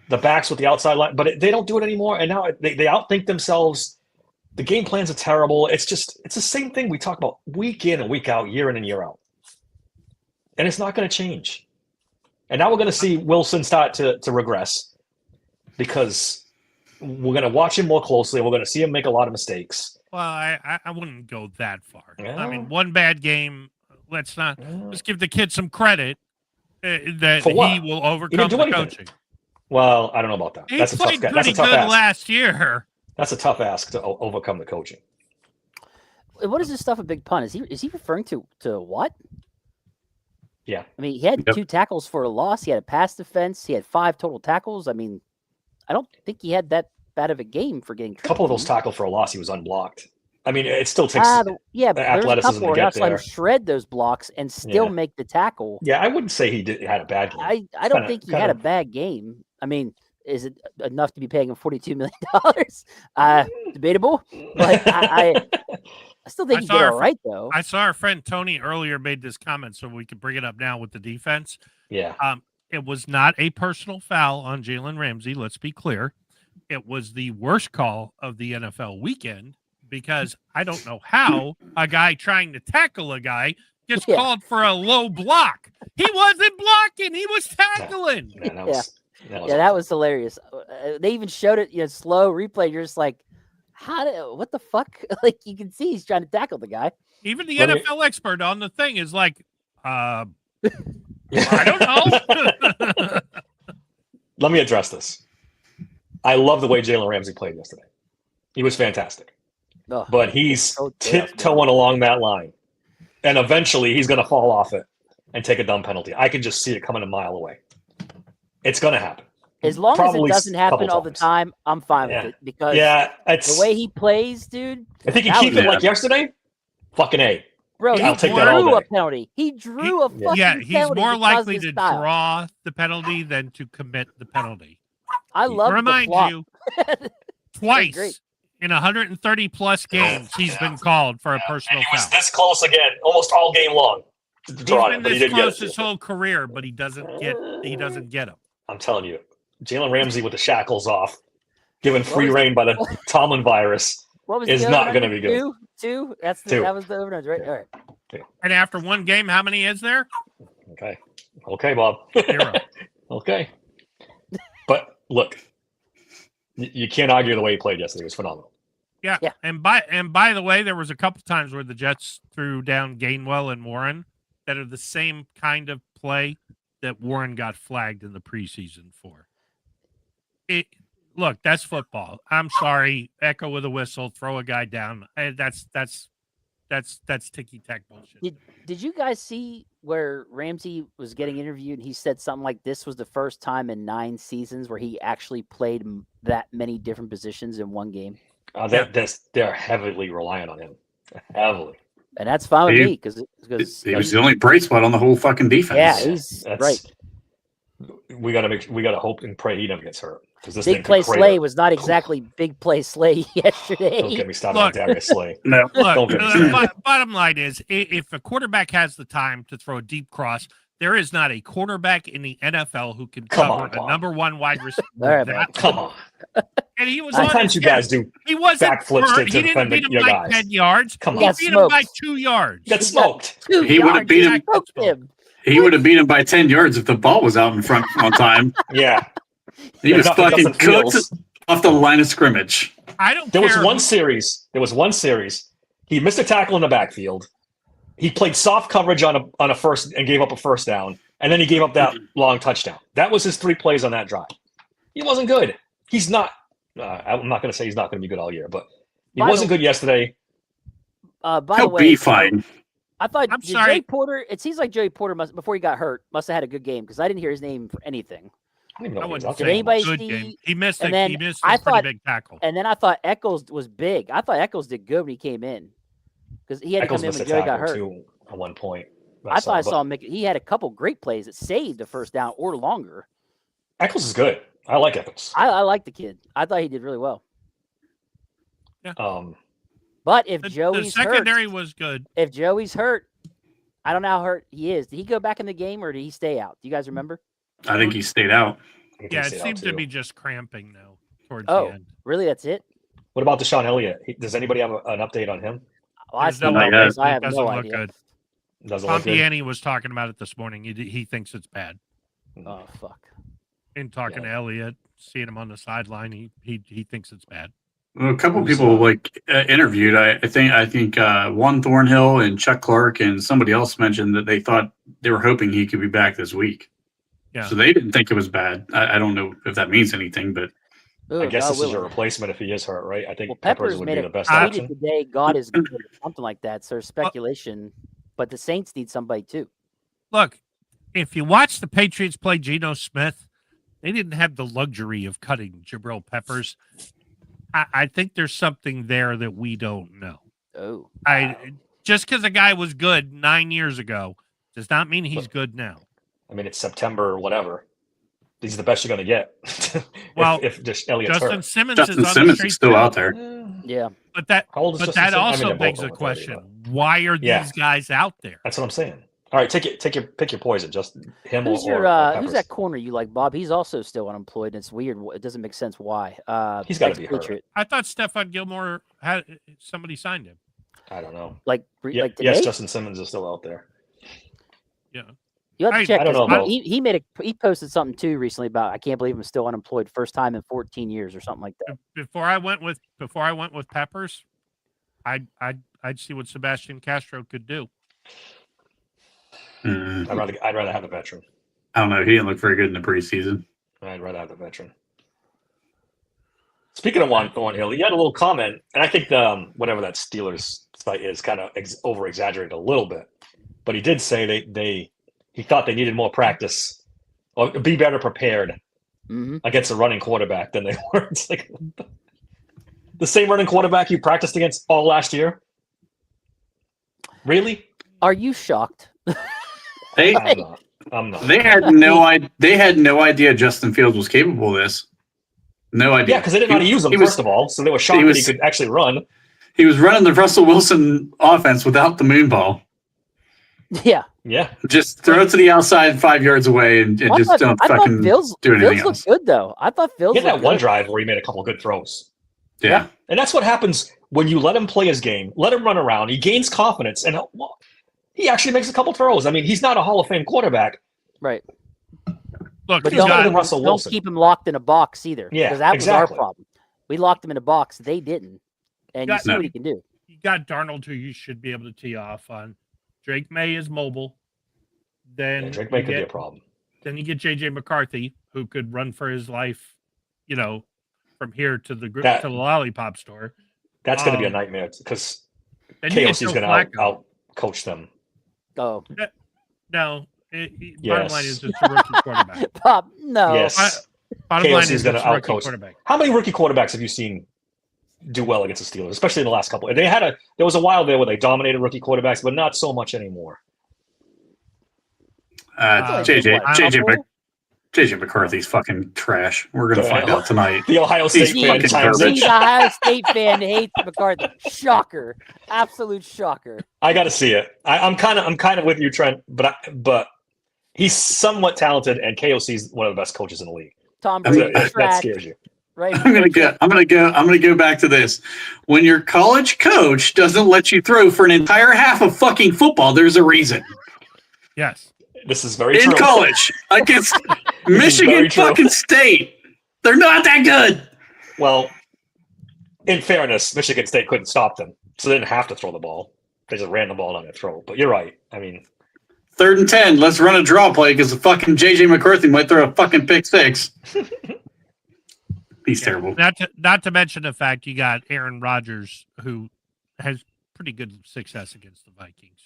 the backs with the outside line, but they don't do it anymore. And now they outthink themselves. The game plans are terrible. It's the same thing we talk about week in and week out, year in and year out. And it's not going to change. And now we're going to see Wilson start to regress, because we're going to watch him more closely. We're going to see him make a lot of mistakes. Well, I wouldn't go that far. Yeah. I mean, one bad game. Let's give the kid some credit that he will overcome the coaching. Well, I don't know about that. He That's played a tough pretty ask. good last year. That's a tough ask to overcome the coaching. What is this stuff a big pun? Is he referring to what? Yeah. I mean, he had 2 tackles for a loss. He had a pass defense. He had 5 total tackles. I mean, I don't think he had that bad of a game for getting A couple of those tackled for a loss, he was unblocked. I mean, it still takes but there's a athleticism couple to where get I saw him there. shred those blocks and still make the tackle. Yeah, I wouldn't say he had a bad game. I don't think he had a bad game. I mean, is it enough to be paying him $42 million? Debatable, but I still think he did all right, though. I saw our friend Tony earlier made this comment, so we could bring it up now with the defense. Yeah. It was not a personal foul on Jalen Ramsey. Let's be clear. It was the worst call of the NFL weekend because I don't know how a guy trying to tackle a guy gets called for a low block. He wasn't blocking. He was tackling. That was hilarious. They even showed it, slow replay. You're just like, what the fuck? Like, you can see he's trying to tackle the guy. Even the NFL expert on the thing is like, I don't know. Let me address this. I love the way Jalen Ramsey played yesterday. He was fantastic. But he's tiptoeing along that line. And eventually he's going to fall off it and take a dumb penalty. I can just see it coming a mile away. It's going to happen. As long as it doesn't happen all the time, I'm fine with it. Because the way he plays, dude. I think he keep it like yesterday. Fucking A. Bro, I'll take that all day. A penalty. He drew a fucking penalty. He's more likely to draw the penalty than to commit the penalty. I love remind you, twice in 130 plus games he's been called for a personal foul. He was this close again, almost all game long. He's been this close his whole career, but he doesn't get him. I'm telling you, Jalen Ramsey with the shackles off, given free reign by the Tomlin virus, is not going to be good. Two? That was the over, right? All right. And after one game, how many is there? Okay, Bob. 0. Okay. But look, you can't argue the way he played yesterday. It was phenomenal. Yeah. And by the way, there was a couple times where the Jets threw down Gainwell and Warren that are the same kind of play that Warren got flagged in the preseason for. Look, that's football. I'm sorry. Echo with a whistle, throw a guy down. That's ticky-tack bullshit. Did you guys see where Ramsey was getting interviewed and he said something like this was the first time in 9 seasons where he actually played that many different positions in one game? They're heavily reliant on him. Heavily. And that's fine with me because he was the only bright spot on the whole fucking defense. Yeah, he's right. We gotta hope and pray he never gets hurt. This big play Slay was not exactly big play Slay yesterday. Don't get me started on Darius Slay. No. Look, bottom line is, if a quarterback has the time to throw a deep cross, there is not a quarterback in the NFL who can cover a number 1 wide receiver. Come on. And he was sometimes you guys do. He wasn't backflips to he didn't defend beat him your by guys. 10 yards. Come on. He beat him by 2 yards. He got smoked. He would have beat him. He would have beat him by 10 yards if the ball was out in front on time. Yeah. He was fucking cooked off the line of scrimmage. I don't care. There was one series. He missed a tackle in the backfield. He played soft coverage on a first and gave up a first down. And then he gave up that long touchdown. That was his 3 plays on that drive. He wasn't good. He's not. I'm not going to say he's not going to be good all year, but he wasn't good yesterday. By the way, he'll be fine. I thought I'm sorry. Joey Porter. It seems like Joey Porter before he got hurt must have had a good game because I didn't hear his name for anything. I don't even know wouldn't what say anybody good see- game. He missed a and then pretty big tackle. And then I thought Eccles was big. I thought Eccles did good when he came in because he had to come in when Joey got hurt. Too, at one point. I thought I saw him make it. He had a couple great plays that saved the first down or longer. Eccles is good. I like Eccles. I like the kid. I thought he did really well. Yeah. But if The Joey's secondary hurt, was good. if Joey's hurt, I don't know how hurt he is. Did he go back in the game or did he stay out? Do you guys remember? I think he stayed out. Yeah, it seems to be just cramping now towards Oh, the end. really? That's it? What about Deshaun Elliott? Does anybody have an update on him? Well, I There's still no don't idea. know. I have Doesn't no look idea. good. Doesn't Tom look good. Piani was talking about it this morning. He thinks it's bad. Oh, fuck. In talking to Elliott, seeing him on the sideline, he thinks it's bad. Well, a couple of people interviewed. I think one Thornhill and Chuck Clark and somebody else mentioned that they thought they were hoping he could be back this week. Yeah. So they didn't think it was bad. I don't know if that means anything, but I guess this is your replacement if he is hurt, right? I think Well, Peppers Peppers would made be a the best tweeted option. today. God is good or something like that. So there's speculation, but the Saints need somebody too. Look, if you watch the Patriots play Geno Smith, they didn't have the luxury of cutting Jabril Peppers. I think there's something there that we don't know. Oh, Just because a guy was good 9 years ago does not mean he's good now. I mean, it's September or whatever. These are the best you're going to get. Well, if just Elliott's Justin hurt. Simmons Justin is on Simmons the is still out there. yeah. But that, How old is but Justin that Simmons? I mean, also they're begs both the over 30, question: but- why are Yeah. these guys out there? That's what I'm saying. All right, pick your poison. Just him Who's or your Peppers. who's that corner you like, Bob? He's also still unemployed. And it's weird. It doesn't make sense why. He's gotta be hurt. Patriot. I thought Stephon Gilmore had somebody signed him. I don't know. Like Yeah, today. yes, Justin Simmons is still out there. Yeah. You have to check. I don't know about- He posted something too recently about I can't believe I'm still unemployed, first time in 14 years or something like that. Before I went with Peppers, I'd see what Sebastian Castro could do. I'd rather have a veteran. I don't know. He didn't look very good in the preseason. I'd rather have a veteran. Speaking of Juan Thornhill, he had a little comment, and I think whatever that Steelers site is kind of over exaggerated a little bit, but he did say he thought they needed more practice or be better prepared against a running quarterback than they were. It's like the same running quarterback you practiced against all last year. Really? Are you shocked? They I'm not. they had no idea. They had no idea Justin Fields was capable of this. No idea. Yeah, because they didn't know how to use him, He was- first of all. So they were shocked that he could actually run. He was running the Russell Wilson offense without the moon ball. Yeah. Yeah. Just throw it to the outside 5 yards away and Well, just don't fucking Fields, do anything Fields else. looked good though. I thought Fields He had that looked one good. drive where he made a couple good throws. Yeah. And that's what happens when you let him play his game, let him run around. He gains confidence, and he actually makes a couple throws. I mean, he's not a Hall of Fame quarterback. Right. Look, But He's better than don't, Russell don't Wilson. keep him locked in a box either. Yeah, because that exactly. was our problem. We locked him in a box. They didn't. And you Got- see what he can do. you got Darnold, who you should be able to tee off on. Drake May is mobile. Then Yeah, Drake May you could be a get- problem. Then you get JJ McCarthy, who could run for his life, from here to the That- lollipop store. That's going to be a Um, nightmare because Then you get KOC is Joe going to Flacco. out coach them. Oh, No, bottom Yes. line is it's a rookie quarterback. Bob, no. Yes. Bottom KOC line is is gonna it's a rookie outcoach. quarterback. How many rookie quarterbacks have you seen do well against the Steelers, especially in the last couple? There was a while there where they dominated rookie quarterbacks, but not so much anymore. JJ McCarthy's fucking trash. We're gonna find out tonight. The Ohio State He's fan fucking chimes in. garbage. He's a Ohio State fan hates McCarthy. Shocker. Absolute shocker. I got to see it. I'm kind of with you, Trent, but he's somewhat talented, and KOC is one of the best coaches in the league. Tom I'm Brady gonna- That trash, scares you. right? I'm gonna go back to this. When your college coach doesn't let you throw for an entire half of fucking football, there's a reason. Yes. This is very In true. college against very Michigan true. fucking State, they're not that good. Well, in fairness, Michigan State couldn't stop them, so they didn't have to throw the ball. They just ran the ball on their throw. But you're right. I mean, 3rd and 10. Let's run a draw play because the fucking JJ McCarthy might throw a fucking pick six. He's terrible. Not to mention the fact you got Aaron Rodgers, who has pretty good success against the Vikings.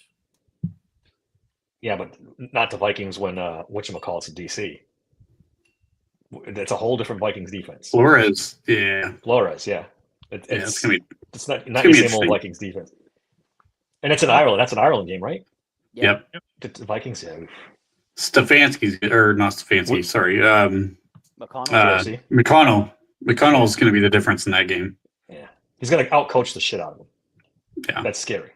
yeah, but not the Vikings when whatchamacallit's in DC. It's a whole different Vikings defense. Flores, yeah. Flores, yeah. It's gonna be It's not gonna your be same old interesting. Vikings defense. And it's in Ireland. That's an Ireland game, right? Yeah. Yep. The Vikings, yeah. Stefanski's or not Stefanski, sorry. McConnell. McConnell. McConnell is going to be the difference in that game. Yeah. He's going to outcoach the shit out of him. Yeah. That's scary.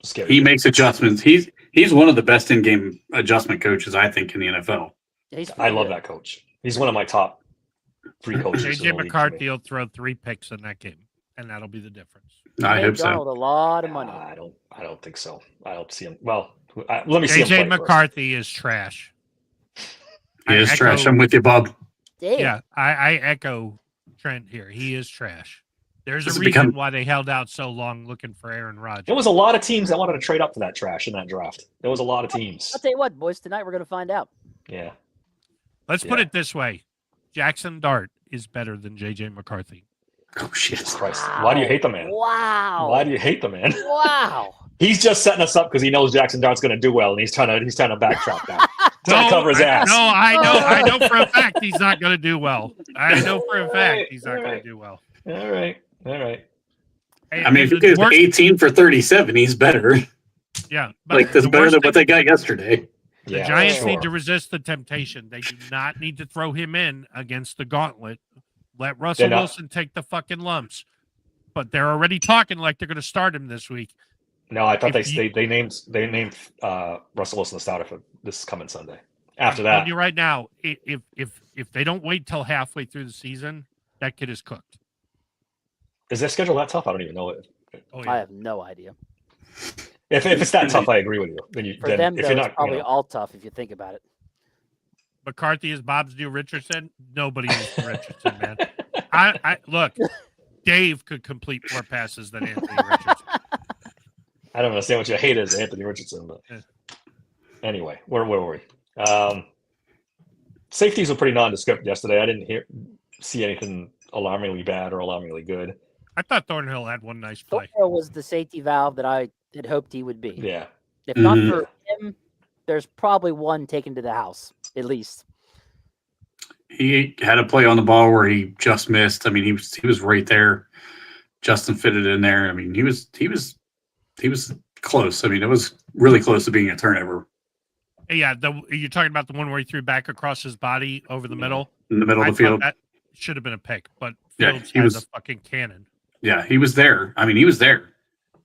Scary. He makes adjustments. He's one of the best in-game adjustment coaches, I think, in the NFL. I love that coach. He's one of my top 3 coaches. in the JJ league for me. McCarthy will throw 3 picks in that game, and that'll be the difference. I hope Donald so. a lot of money. I don't think so. I don't see him. Well, let me see him JJ play first. McCarthy is trash. He is I trash. echo- I'm with you, Bob. Damn. Yeah, I echo Trent here. He is trash. There's Does a it reason become- why they held out so long looking for Aaron Rodgers. There was a lot of teams that wanted to trade up for that trash in that draft. There was a lot of teams. I'll tell you what, boys. Tonight we're going to find out. Yeah. Let's put Yeah. it this way: Jackson Dart is better than JJ McCarthy. Oh, shit. Jesus Christ. Why do you hate the man? Wow. Why do you hate the man? Wow. He's just setting us up because he knows Jackson Dart's going to do well, and he's trying to backtrack that. Don't cover his ass. No, I know for a fact he's not going to do well. I know for a fact he's not going to do well. All right. I mean, if he gets 18 for 37, he's better. Yeah, but like that's better than what they got yesterday. The Giants need to resist the temptation. They do not need to throw him in against the gauntlet. Let Russell Wilson take the fucking lumps. But they're already talking like they're going to start him this week. No, I thought they named Russell Wilson the starter for this coming Sunday. After that, you right now, if they don't wait till halfway through the season, that kid is cooked. Is their schedule that tough? I don't even know it. Oh, yeah. I have no idea. If it's that tough, I agree with you. It's probably all tough if you think about it. McCarthy is Bob's new Richardson. Nobody is Richardson, man. I look. Dave could complete more passes than Anthony Richardson. I don't understand what your hate is, Anthony Richardson. But anyway, where were we? Safeties were pretty nondescript yesterday. I didn't see anything alarmingly bad or alarmingly good. I thought Thornhill had one nice play. Thornhill was the safety valve that I had hoped he would be. Yeah. If not for him, there's probably one taken to the house, at least. He had a play on the ball where he just missed. I mean, he was right there. Justin fitted in there. I mean, he was close. I mean, it was really close to being a turnover. Yeah, you're talking about the one where he threw back across his body over the middle? In the middle of the field. That should have been a pick, but Fields he has was a fucking cannon. Yeah, he was there. I mean, he was there.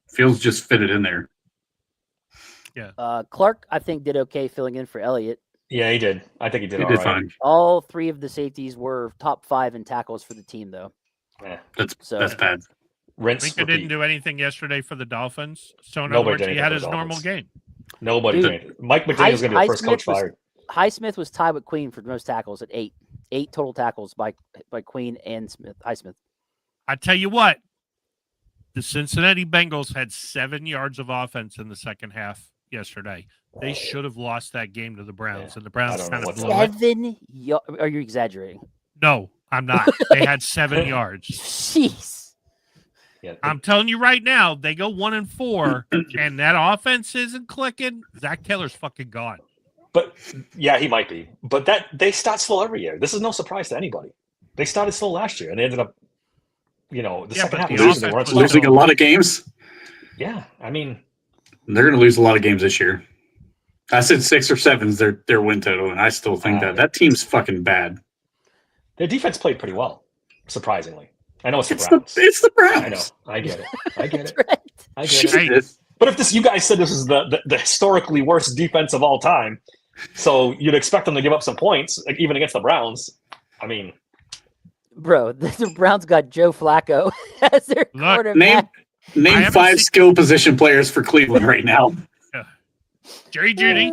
Fields just fitted in there. Yeah. Clark, I think, did okay filling in for Elliott. Yeah, he did. I think he did. He all did right. fine. All three of the safeties were top 5 in tackles for the team, though. Yeah. That's bad. Rinse. Lincoln didn't do anything yesterday for the Dolphins, so in other Nobody words, did he anything had for his the normal Dolphins. game. Nobody did anything. Mike McDaniel's going to be the first coach fired. Highsmith was tied with Queen for most tackles at 8. 8 total tackles by Queen and Highsmith. I tell you what, the Cincinnati Bengals had 7 yards of offense in the second half yesterday. They should have lost that game to the Browns, and the Browns kind of blew it. 7 yards? Are you exaggerating? No, I'm not. They had 7 yards. Jeez. Yeah, I'm telling you right now, they go 1-4, and that offense isn't clicking. Zach Taylor's fucking gone. But yeah, he might be. But they start slow every year. This is no surprise to anybody. They started slow last year, and they ended up, the second half of the season, they weren't losing a lot of games. Yeah, I mean, they're going to lose a lot of games this year. I said 6 or 7 is their win total, and I still think that team's fucking bad. their defense played pretty well, surprisingly. I know it's the Browns. It's the Browns. I know. I get it. I get it. Right. I get it. But if you guys said this is the historically worst defense of all time, so you'd expect them to give up some points, like, even against the Browns. I mean, bro, the Browns got Joe Flacco as their quarterback. Name 5 skill position players for Cleveland right now. Jerry Jeudy.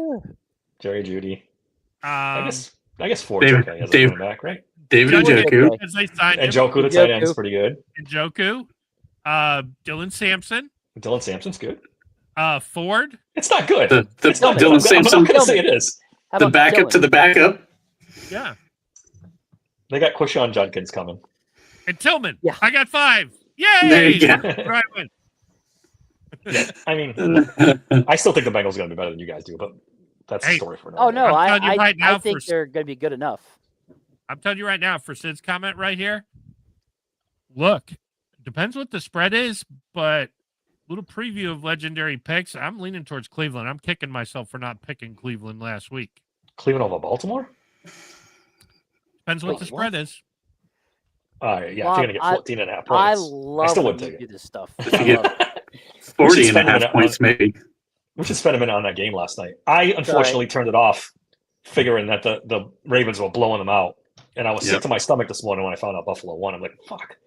I guess 4 is okay as a running back, right? David Njoku. And Njoku, the tight end's pretty good. Njoku. Dylan Sampson. Dylan Sampson's good. Ford. It's not good. It's not Dylan Sampson. I'm going to say it is. The backup to the backup. Yeah. They got Quishon Judkins coming. And Tillman. Yeah. I got 5. Yay! There you go. Right win. Yeah, I mean, I still think the Bengals are going to be better than you guys do, but that's a story for another. Oh, no, I think for, they're going to be good enough. I'm telling you right now, for Sid's comment right here, look, depends what the spread is, but little preview of legendary picks, I'm leaning towards Cleveland. I'm kicking myself for not picking Cleveland last week. Cleveland over Baltimore? Depends what the spread is. All right, yeah, Bob, if you're going to get 14 and a half points. I love still when wouldn't you take do it. this stuff. If you get 40 and a half points, maybe. We should spend a minute on that game last night. I unfortunately turned it off, figuring that the Ravens were blowing them out. And I was sick to my stomach this morning when I found out Buffalo won. I'm like, fuck.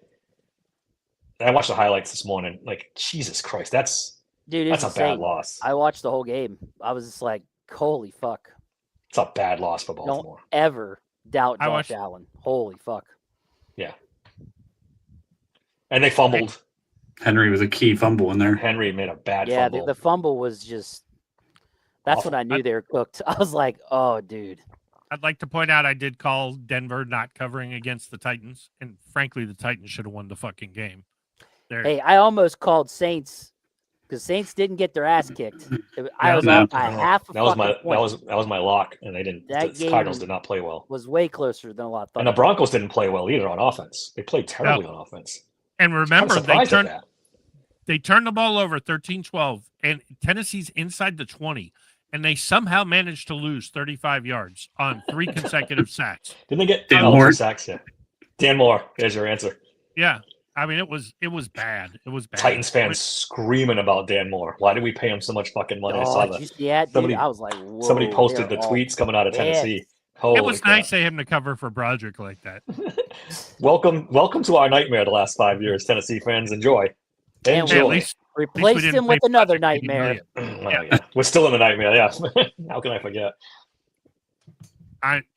And I watched the highlights this morning. Like, Jesus Christ, that's a bad loss. I watched the whole game. I was just like, holy fuck. It's a bad loss for Baltimore. Don't ever doubt Josh Allen. Holy fuck. Yeah. And they fumbled. Henry was a key fumble in there. Henry made a bad fumble. Yeah, the fumble was just – that's when I knew they were cooked. I was like, oh, dude. I'd like to point out I did call Denver not covering against the Titans, and frankly, the Titans should have won the fucking game. Hey, I almost called Saints because Saints didn't get their ass kicked. I No, was no. off by half a That was fucking point. that was my lock, and they didn't. That The Cardinals game did not play well, was way closer than a lot thought. and the Broncos didn't play well either on offense. They played terribly on offense. And I'm remember, surprised at that. they turned the ball over 13-12, and Tennessee's inside the 20, and they somehow managed to lose 35 yards on 3 consecutive sacks. Didn't they get Dan 2 Moore? sacks? Yeah. Dan Moore. There's your answer. Yeah. I mean, it was bad. It was bad. Titans fans screaming about Dan Moore. Why did we pay him so much fucking money? I Oh, saw did that. you see that, dude? Somebody- I was like, whoa. Somebody posted the they're all tweets coming out of bad. Tennessee. Holy It was crap. nice of him to cover for Broderick like that. Welcome to our nightmare the last 5 years, Tennessee fans. Enjoy. And Enjoy. Hey, at least we Replaced didn't him play with another Broderick 80 nightmare. million. Oh, yeah. We're still in the nightmare, yeah. How can I forget?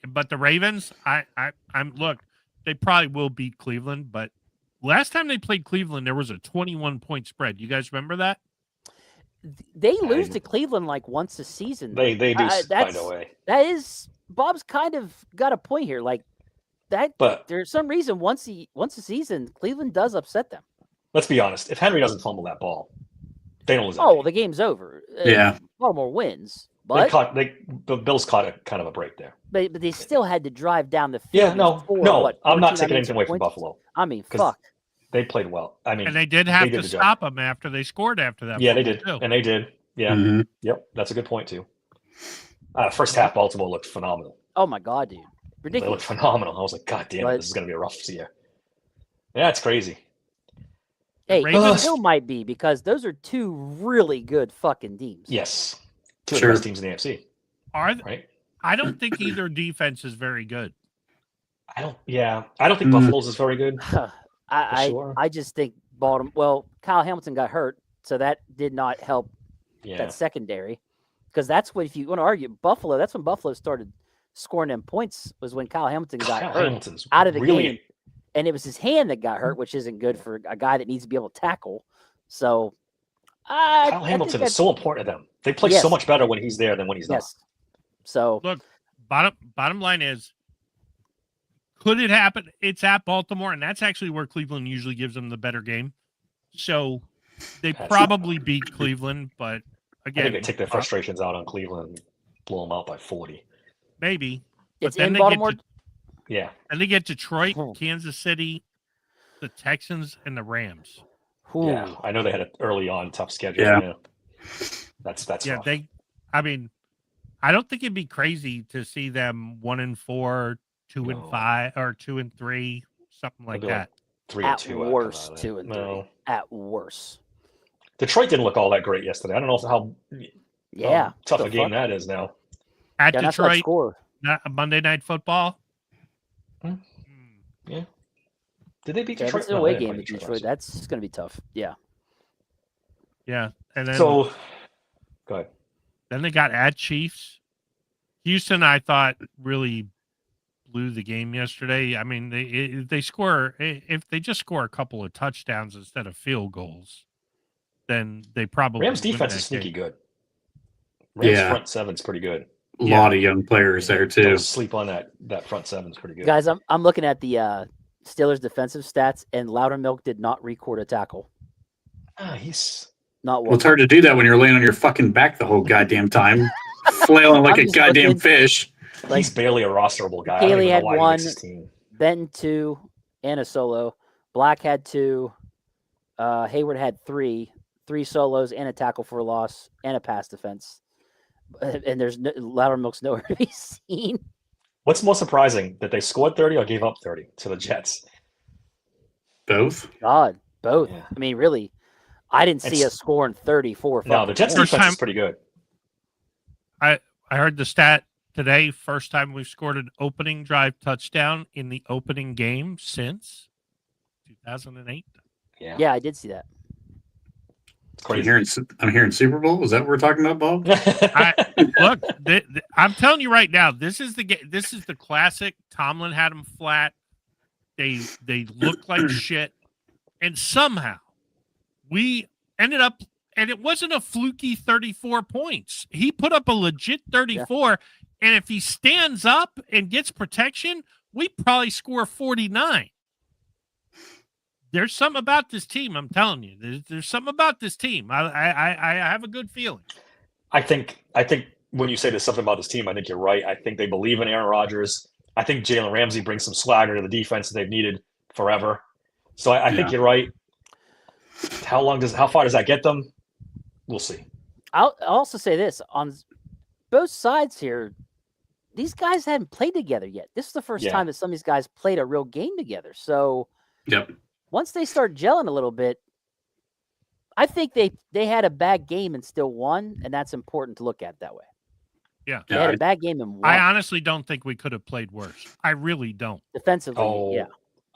But the Ravens, I'm look, they probably will beat Cleveland, but last time they played Cleveland, there was a 21-point spread. You guys remember that? They lose to Cleveland like once a season. They do find that's- a way. That is Bob's kind of got a point here. Like that, But there's some reason once a season, Cleveland does upset them. let's be honest. If Henry doesn't fumble that ball, they don't lose. Oh, well, the game's over. Yeah. Baltimore wins, but the Bills caught a kind of a break there. but they still had to drive down the field. Yeah, no. I'm not 14 taking anything away from points? Buffalo. I mean, 'Cause fuck. They played well. I mean, And they did have they did to the job. stop them after they scored after that. Yeah, they fumble, did, too. and they did. Yeah, Mhm. yep, that's a good point too. First half, Baltimore looked phenomenal. Oh my god, dude, They looked ridiculous. phenomenal. I was like, God damn it, But- this is going to be a rough year. Yeah, it's crazy. Hey, Ravens- it still might be because those are 2 really good fucking teams. Yes, 2 of Sure. the best teams in the AFC, Are right? I don't think either defense is very good. I don't think Mm. Buffalo's is very good. I sure. I just think Baltimore. Well, Kyle Hamilton got hurt, so that did not help Yeah, that secondary. Because that's what, if you want to argue Buffalo, that's when Buffalo started scoring them points, was when Kyle Hamilton got Kyle hurt Hamilton's out of the really, game, and it was his hand that got hurt, which isn't good for a guy that needs to be able to tackle. So, I Kyle think Hamilton is that's- so important to them. They play Yes. so much better when he's there than when he's not. yes. So Look, bottom line is, could it happen? It's at Baltimore, and that's actually where Cleveland usually gives them the better game. So they That's- probably beat Cleveland, but I again, think they take their frustrations out on Cleveland and blow them out by 40. maybe. But it's then in they Baltimore. Yeah, And they get Detroit, Hmm. Kansas City, the Texans, and the Rams. Ooh. yeah. I know they had an early on tough schedule. Yeah. That's Yeah, rough. I mean, I don't think it'd be crazy to see them 1-4, 2-5, or 2-3, something like They'll be that. 3 At and 2 after worst, that. 2 and 3. No. At worst. Detroit didn't look all that great yesterday. I don't know how Yeah. tough the a game fuck? that is now. At Yeah, that's not Detroit, score. not Monday Night Football. Hmm. Did they beat Yeah, Detroit? that's an No, away they didn't game play at Detroit. last That's going to be tough. Yeah. Yeah, and year. then So, go ahead. then they got at Chiefs. Houston, I thought, really blew the game yesterday. I mean, they score, if they just score a couple of touchdowns instead of field goals, then they probably Rams win defense that is sneaky game. good. Rams Yeah. front seven's pretty good. A lot of young players there too. Don't sleep on that front seven's pretty good. Guys, I'm looking at the Steelers defensive stats, and Loudermilk did not record a tackle. He's Not Well, one. it's hard to do that when you're laying on your fucking back the whole goddamn time, flailing like I'm a just goddamn looking- fish. Like, he's barely a rosterable guy. I don't Haley even had know why he one. makes his team. Benton 2 and a solo. Black had 2. Hayward had 3 solos and a tackle for a loss and a pass defense. And there's Loudermilk's nowhere to be seen. What's more surprising, that they scored 30 or gave up 30 to the Jets? Both. God, both. Yeah. I mean, really, I didn't see It's- us scoring 34. No, the Jets First defense time- is pretty good. I heard the stat today. First time we've scored an opening drive touchdown in the opening game since 2008. Yeah, I did see that. It's I'm crazy. hearing Super Bowl. Is that what we're talking about, Bob? Look, I'm telling you right now, this is the classic. Tomlin had them flat. They looked like shit, and somehow we ended up. And it wasn't a fluky 34 points. He put up a legit 34, and if he stands up and gets protection, we probably score 49. there's something about this team. I'm telling you, there's something about this team. I have a good feeling. I think when you say there's something about this team, I think you're right. I think they believe in Aaron Rodgers. I think Jalen Ramsey brings some swagger to the defense that they've needed forever. So I think you're right. How far does that get them? We'll see. I'll also say this on both sides here. These guys hadn't played together yet. This is the first time that some of these guys played a real game together. So once they start gelling a little bit, I think they had a bad game and still won, and that's important to look at that way. Yeah. They had a bad game and won. I honestly don't think we could have played worse. I really don't. Defensively,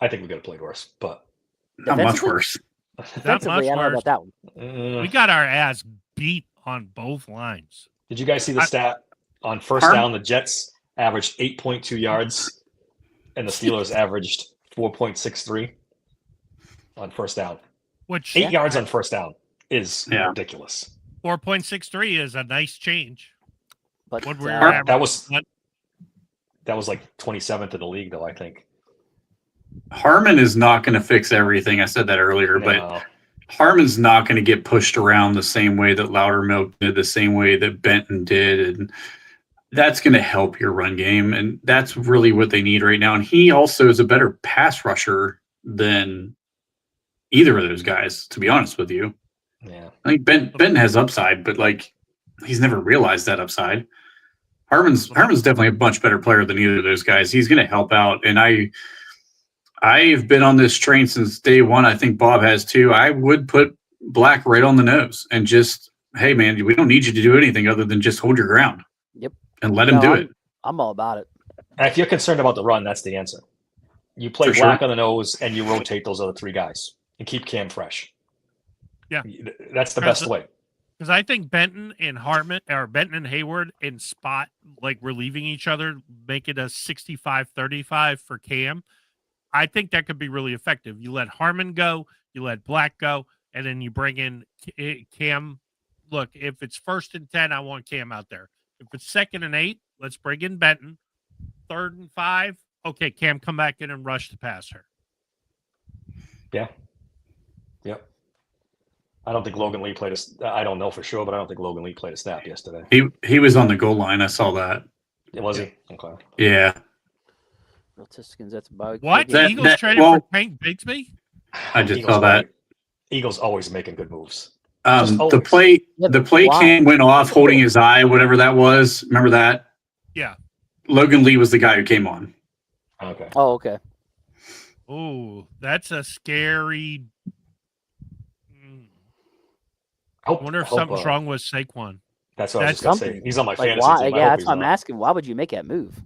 I think we could have played worse, but not much worse. Defensively, I don't know about that one. We got our ass beat on both lines. Did you guys see the stat on first down? The Jets averaged 8.2 yards, and the Steelers averaged 4.63 on first down. Which 8 yards on first down is ridiculous. 4.63 is a nice change. But what were that was like 27th in the league, though. I think Harmon is not going to fix everything. I said that earlier, but Harmon's not going to get pushed around the same way that Loudermilk did, the same way that Benton did, and that's going to help your run game, and that's really what they need right now. And he also is a better pass rusher than either of those guys, to be honest with you. Yeah, I think Benton has upside, but like he's never realized that upside. Harmon's definitely a much better player than either of those guys. He's going to help out, and I've been on this train since day one. I think Bob has too. I would put Black right on the nose and just, hey man, we don't need you to do anything other than just hold your ground. Yep. And let him do it. I'm all about it. And if you're concerned about the run, that's the answer. You play Black on the nose and you rotate those other three guys and keep Cam fresh. Yeah. That's the best way. Because I think Benton and Hayward in spot, like relieving each other, make it a 65-35 for Cam. I think that could be really effective. You let Harmon go, you let Black go, and then you bring in Cam. Look, if it's 1st and 10, I want Cam out there. If it's 2nd and 8, let's bring in Benton. 3rd and 5, okay, Cam, come back in and rush the passer. Yeah. Yep. I don't think Logan Lee played I don't know for sure, but I don't think Logan Lee played a snap yesterday. He was on the goal line. I saw that. Was he? Okay. Yeah. That's about what? The Eagles traded for Tank Bigsby? I just saw that. Eagles always making good moves. The play Cam went off holding his eye, whatever that was. Remember that? Yeah. Logan Lee was the guy who came on. Okay. Oh, okay. Oh, that's a scary. I wonder if something's wrong with Saquon. That's what I was going to say. He's on my fantasy team. Yeah, that's what I'm asking. Why would you make that move?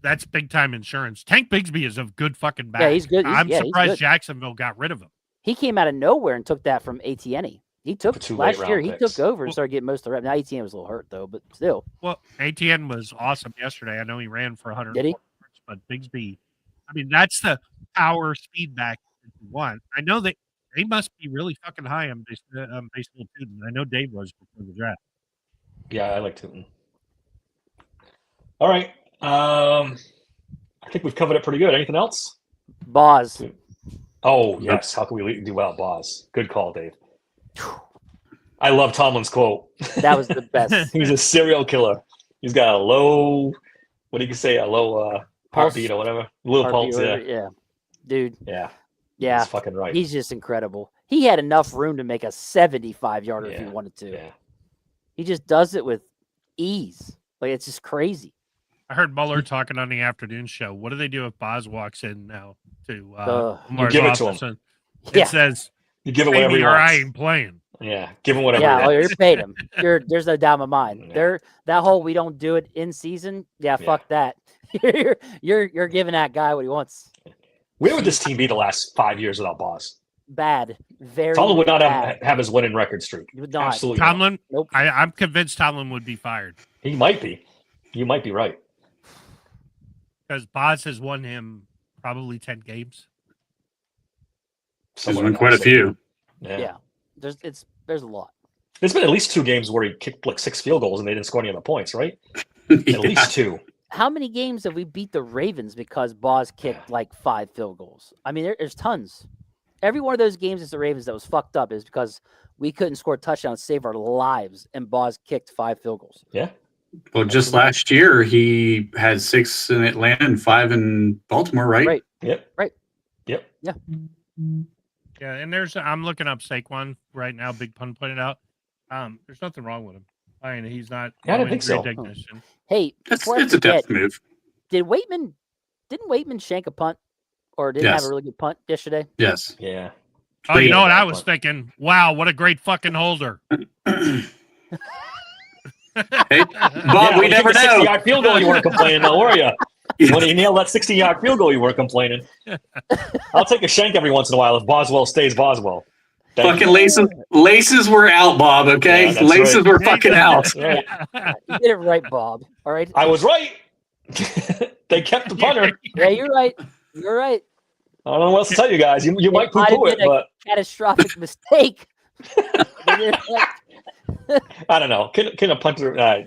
That's big time insurance. Tank Bigsby is a good fucking back. Yeah, he's good. I'm surprised Jacksonville got rid of him. He came out of nowhere and took that from Etienne. He took last year. He took over and started getting most of the rep. Now Etienne was a little hurt though, but still. Well, Etienne was awesome yesterday. I know he ran for 100. Did he? But Bigsby, I mean, that's the power speed back that you want. I know that they must be really fucking high on baseball Tootin. I know Dave was before the draft. Yeah, I like Tootin. All right. I think we've covered it pretty good. Anything else? Boz. Oh, yes. How can we do without Boz? Good call, Dave. I love Tomlin's quote. That was the best. He's a serial killer. He's got a low, what do you say, a low heartbeat or whatever. Little pulse, yeah. Dude. Yeah. Yeah. He's fucking right. He's just incredible. He had enough room to make a 75-yarder if he wanted to. Yeah. He just does it with ease. Like, it's just crazy. I heard Mueller talking on the afternoon show. What do they do if Boz walks in now to you give it to him. It says, you give it whatever you want. I ain't playing. Yeah, give him whatever. Yeah, you're paid him. There's no doubt in my mind. Yeah. That whole we don't do it in season. Yeah, fuck that. you're giving that guy what he wants. Where would this team be the last 5 years without Boz? Bad. Very. Tomlin would not have his winning record streak. He would not. Absolutely. Tomlin. Nope. I'm convinced Tomlin would be fired. He might be. You might be right. Because Boz has won him probably 10 games. He's won quite a few. Yeah. There's a lot. There's been at least 2 games where he kicked like 6 field goals and they didn't score any other points, right? At least 2. How many games have we beat the Ravens because Boz kicked like 5 field goals? I mean, there's tons. Every one of those games as the Ravens that was fucked up is because we couldn't score a touchdown to save our lives, and Boz kicked 5 field goals. Yeah. Well, just last year he had 6 in Atlanta and 5 in Baltimore, right? Right. Yep. Right. Yep. Yeah. Yeah, and I'm looking up Saquon right now. Big Pun pointed out. There's nothing wrong with him. I mean, he's not. Yeah, I didn't think so. Technician. Hey, It's a depth move. Didn't Waitman shank a punt, or didn't have a really good punt yesterday? Yes. Yeah. Oh, you know what I was thinking? Wow, what a great fucking holder. Hey, Bob, we never know. 60-yard field goal, you weren't complaining, though, were you? When he nailed that 60-yard field goal, you weren't complaining. I'll take a shank every once in a while if Boswell stays Boswell. Fucking laces were out, Bob. Okay, Yeah, laces right. were fucking out. Right. You did it right, Bob. All right. I was right. They kept the punter. Yeah, you're right. You're right. I don't know what else to tell you guys. You might poo-poo it, but catastrophic mistake. I don't know. Can a punter?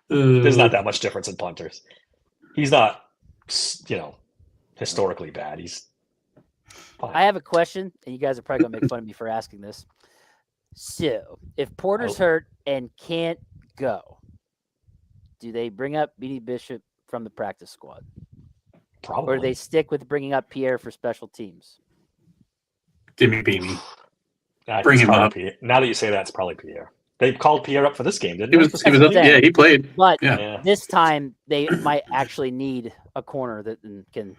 There's not that much difference in punters. He's not, historically bad. He's fine. I have a question, and you guys are probably gonna make fun of me for asking this. So, if Porter's hurt and can't go, do they bring up Beanie Bishop from the practice squad? Probably. Or do they stick with bringing up Pierre for special teams? Give me Beanie. Bring him up. Pierre. Now that you say that, it's probably Pierre. They called Pierre up for this game, didn't He they? was up, yeah, he played. But Yeah. this time they might actually need a corner that can,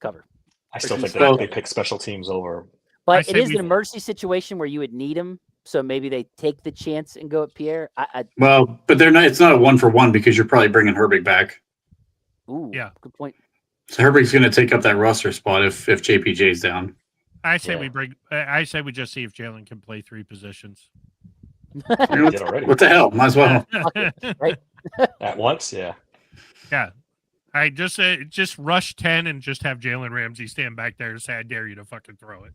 cover. I still think they pick special teams over. But it is an emergency situation where you would need him, so maybe they take the chance and go at Pierre. Well, but they're not. It's not a 1-for-1 because you're probably bringing Herbig back. Ooh, good point. So Herbig's going to take up that roster spot if JPJ's down. I say we just see if Jalen can play 3 positions. What the hell? Might as well. Right? At once, yeah. Yeah. I just say just rush 10 and just have Jalen Ramsey stand back there and say, I dare you to fucking throw it.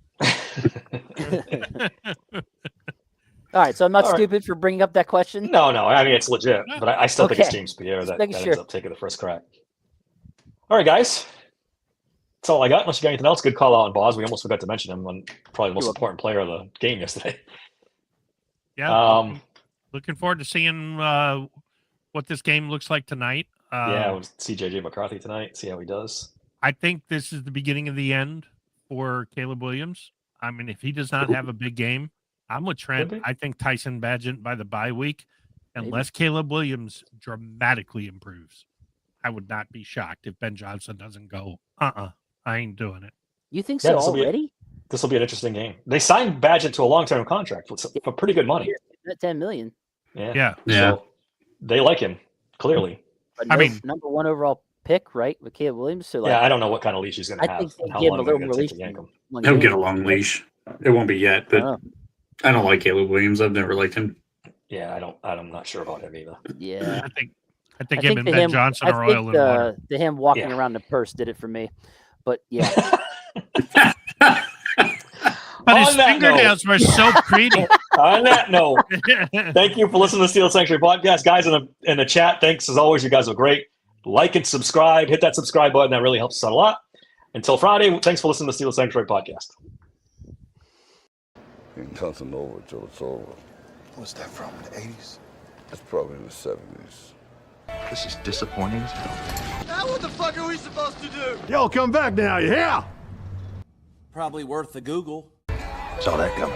All right, so I'm not stupid for bringing up that question. No. I mean, it's legit, but I still think it's James Pierre that ends up taking the first crack. All right, guys. That's all I got. Unless you got anything else, good call out on Boz. We almost forgot to mention him on probably the most important player of the game yesterday. Yeah. Looking forward to seeing what this game looks like tonight. We'll see JJ McCarthy tonight, see how he does. I think this is the beginning of the end for Caleb Williams. I mean, if he does not have a big game, I'm with Trent. I think Tyson Bagent by the bye week, unless Caleb Williams dramatically improves, I would not be shocked if Ben Johnson doesn't go. I ain't doing it. You think so already? This will be an interesting game. They signed Bagent to a long-term contract for pretty good money. $10 million. Yeah. So they like him, clearly. But number 1 overall pick, right, with Caleb Williams. So I don't know what kind of leash he's going to have. I think they give him a little more leash. He'll get a long leash. It won't be yet, but I don't like Caleb Williams. I've never liked him. Yeah, I'm not sure about him either. Yeah, I think him and Ben Johnson are oil and water. Him walking around the purse did it for me. But yeah. But his fingernails were so pretty. On that note, thank you for listening to the Steel Sanctuary podcast. Guys in the chat, thanks as always. You guys are great. Like and subscribe. Hit that subscribe button. That really helps us out a lot. Until Friday, thanks for listening to the Steel Sanctuary podcast. Ain't nothing over till it's over. What's that from, the 80s? It's probably in the 70s. This is disappointing as hell. Now what the fuck are we supposed to do? Yo, come back now, you hear? Probably worth the Google. Saw that coming.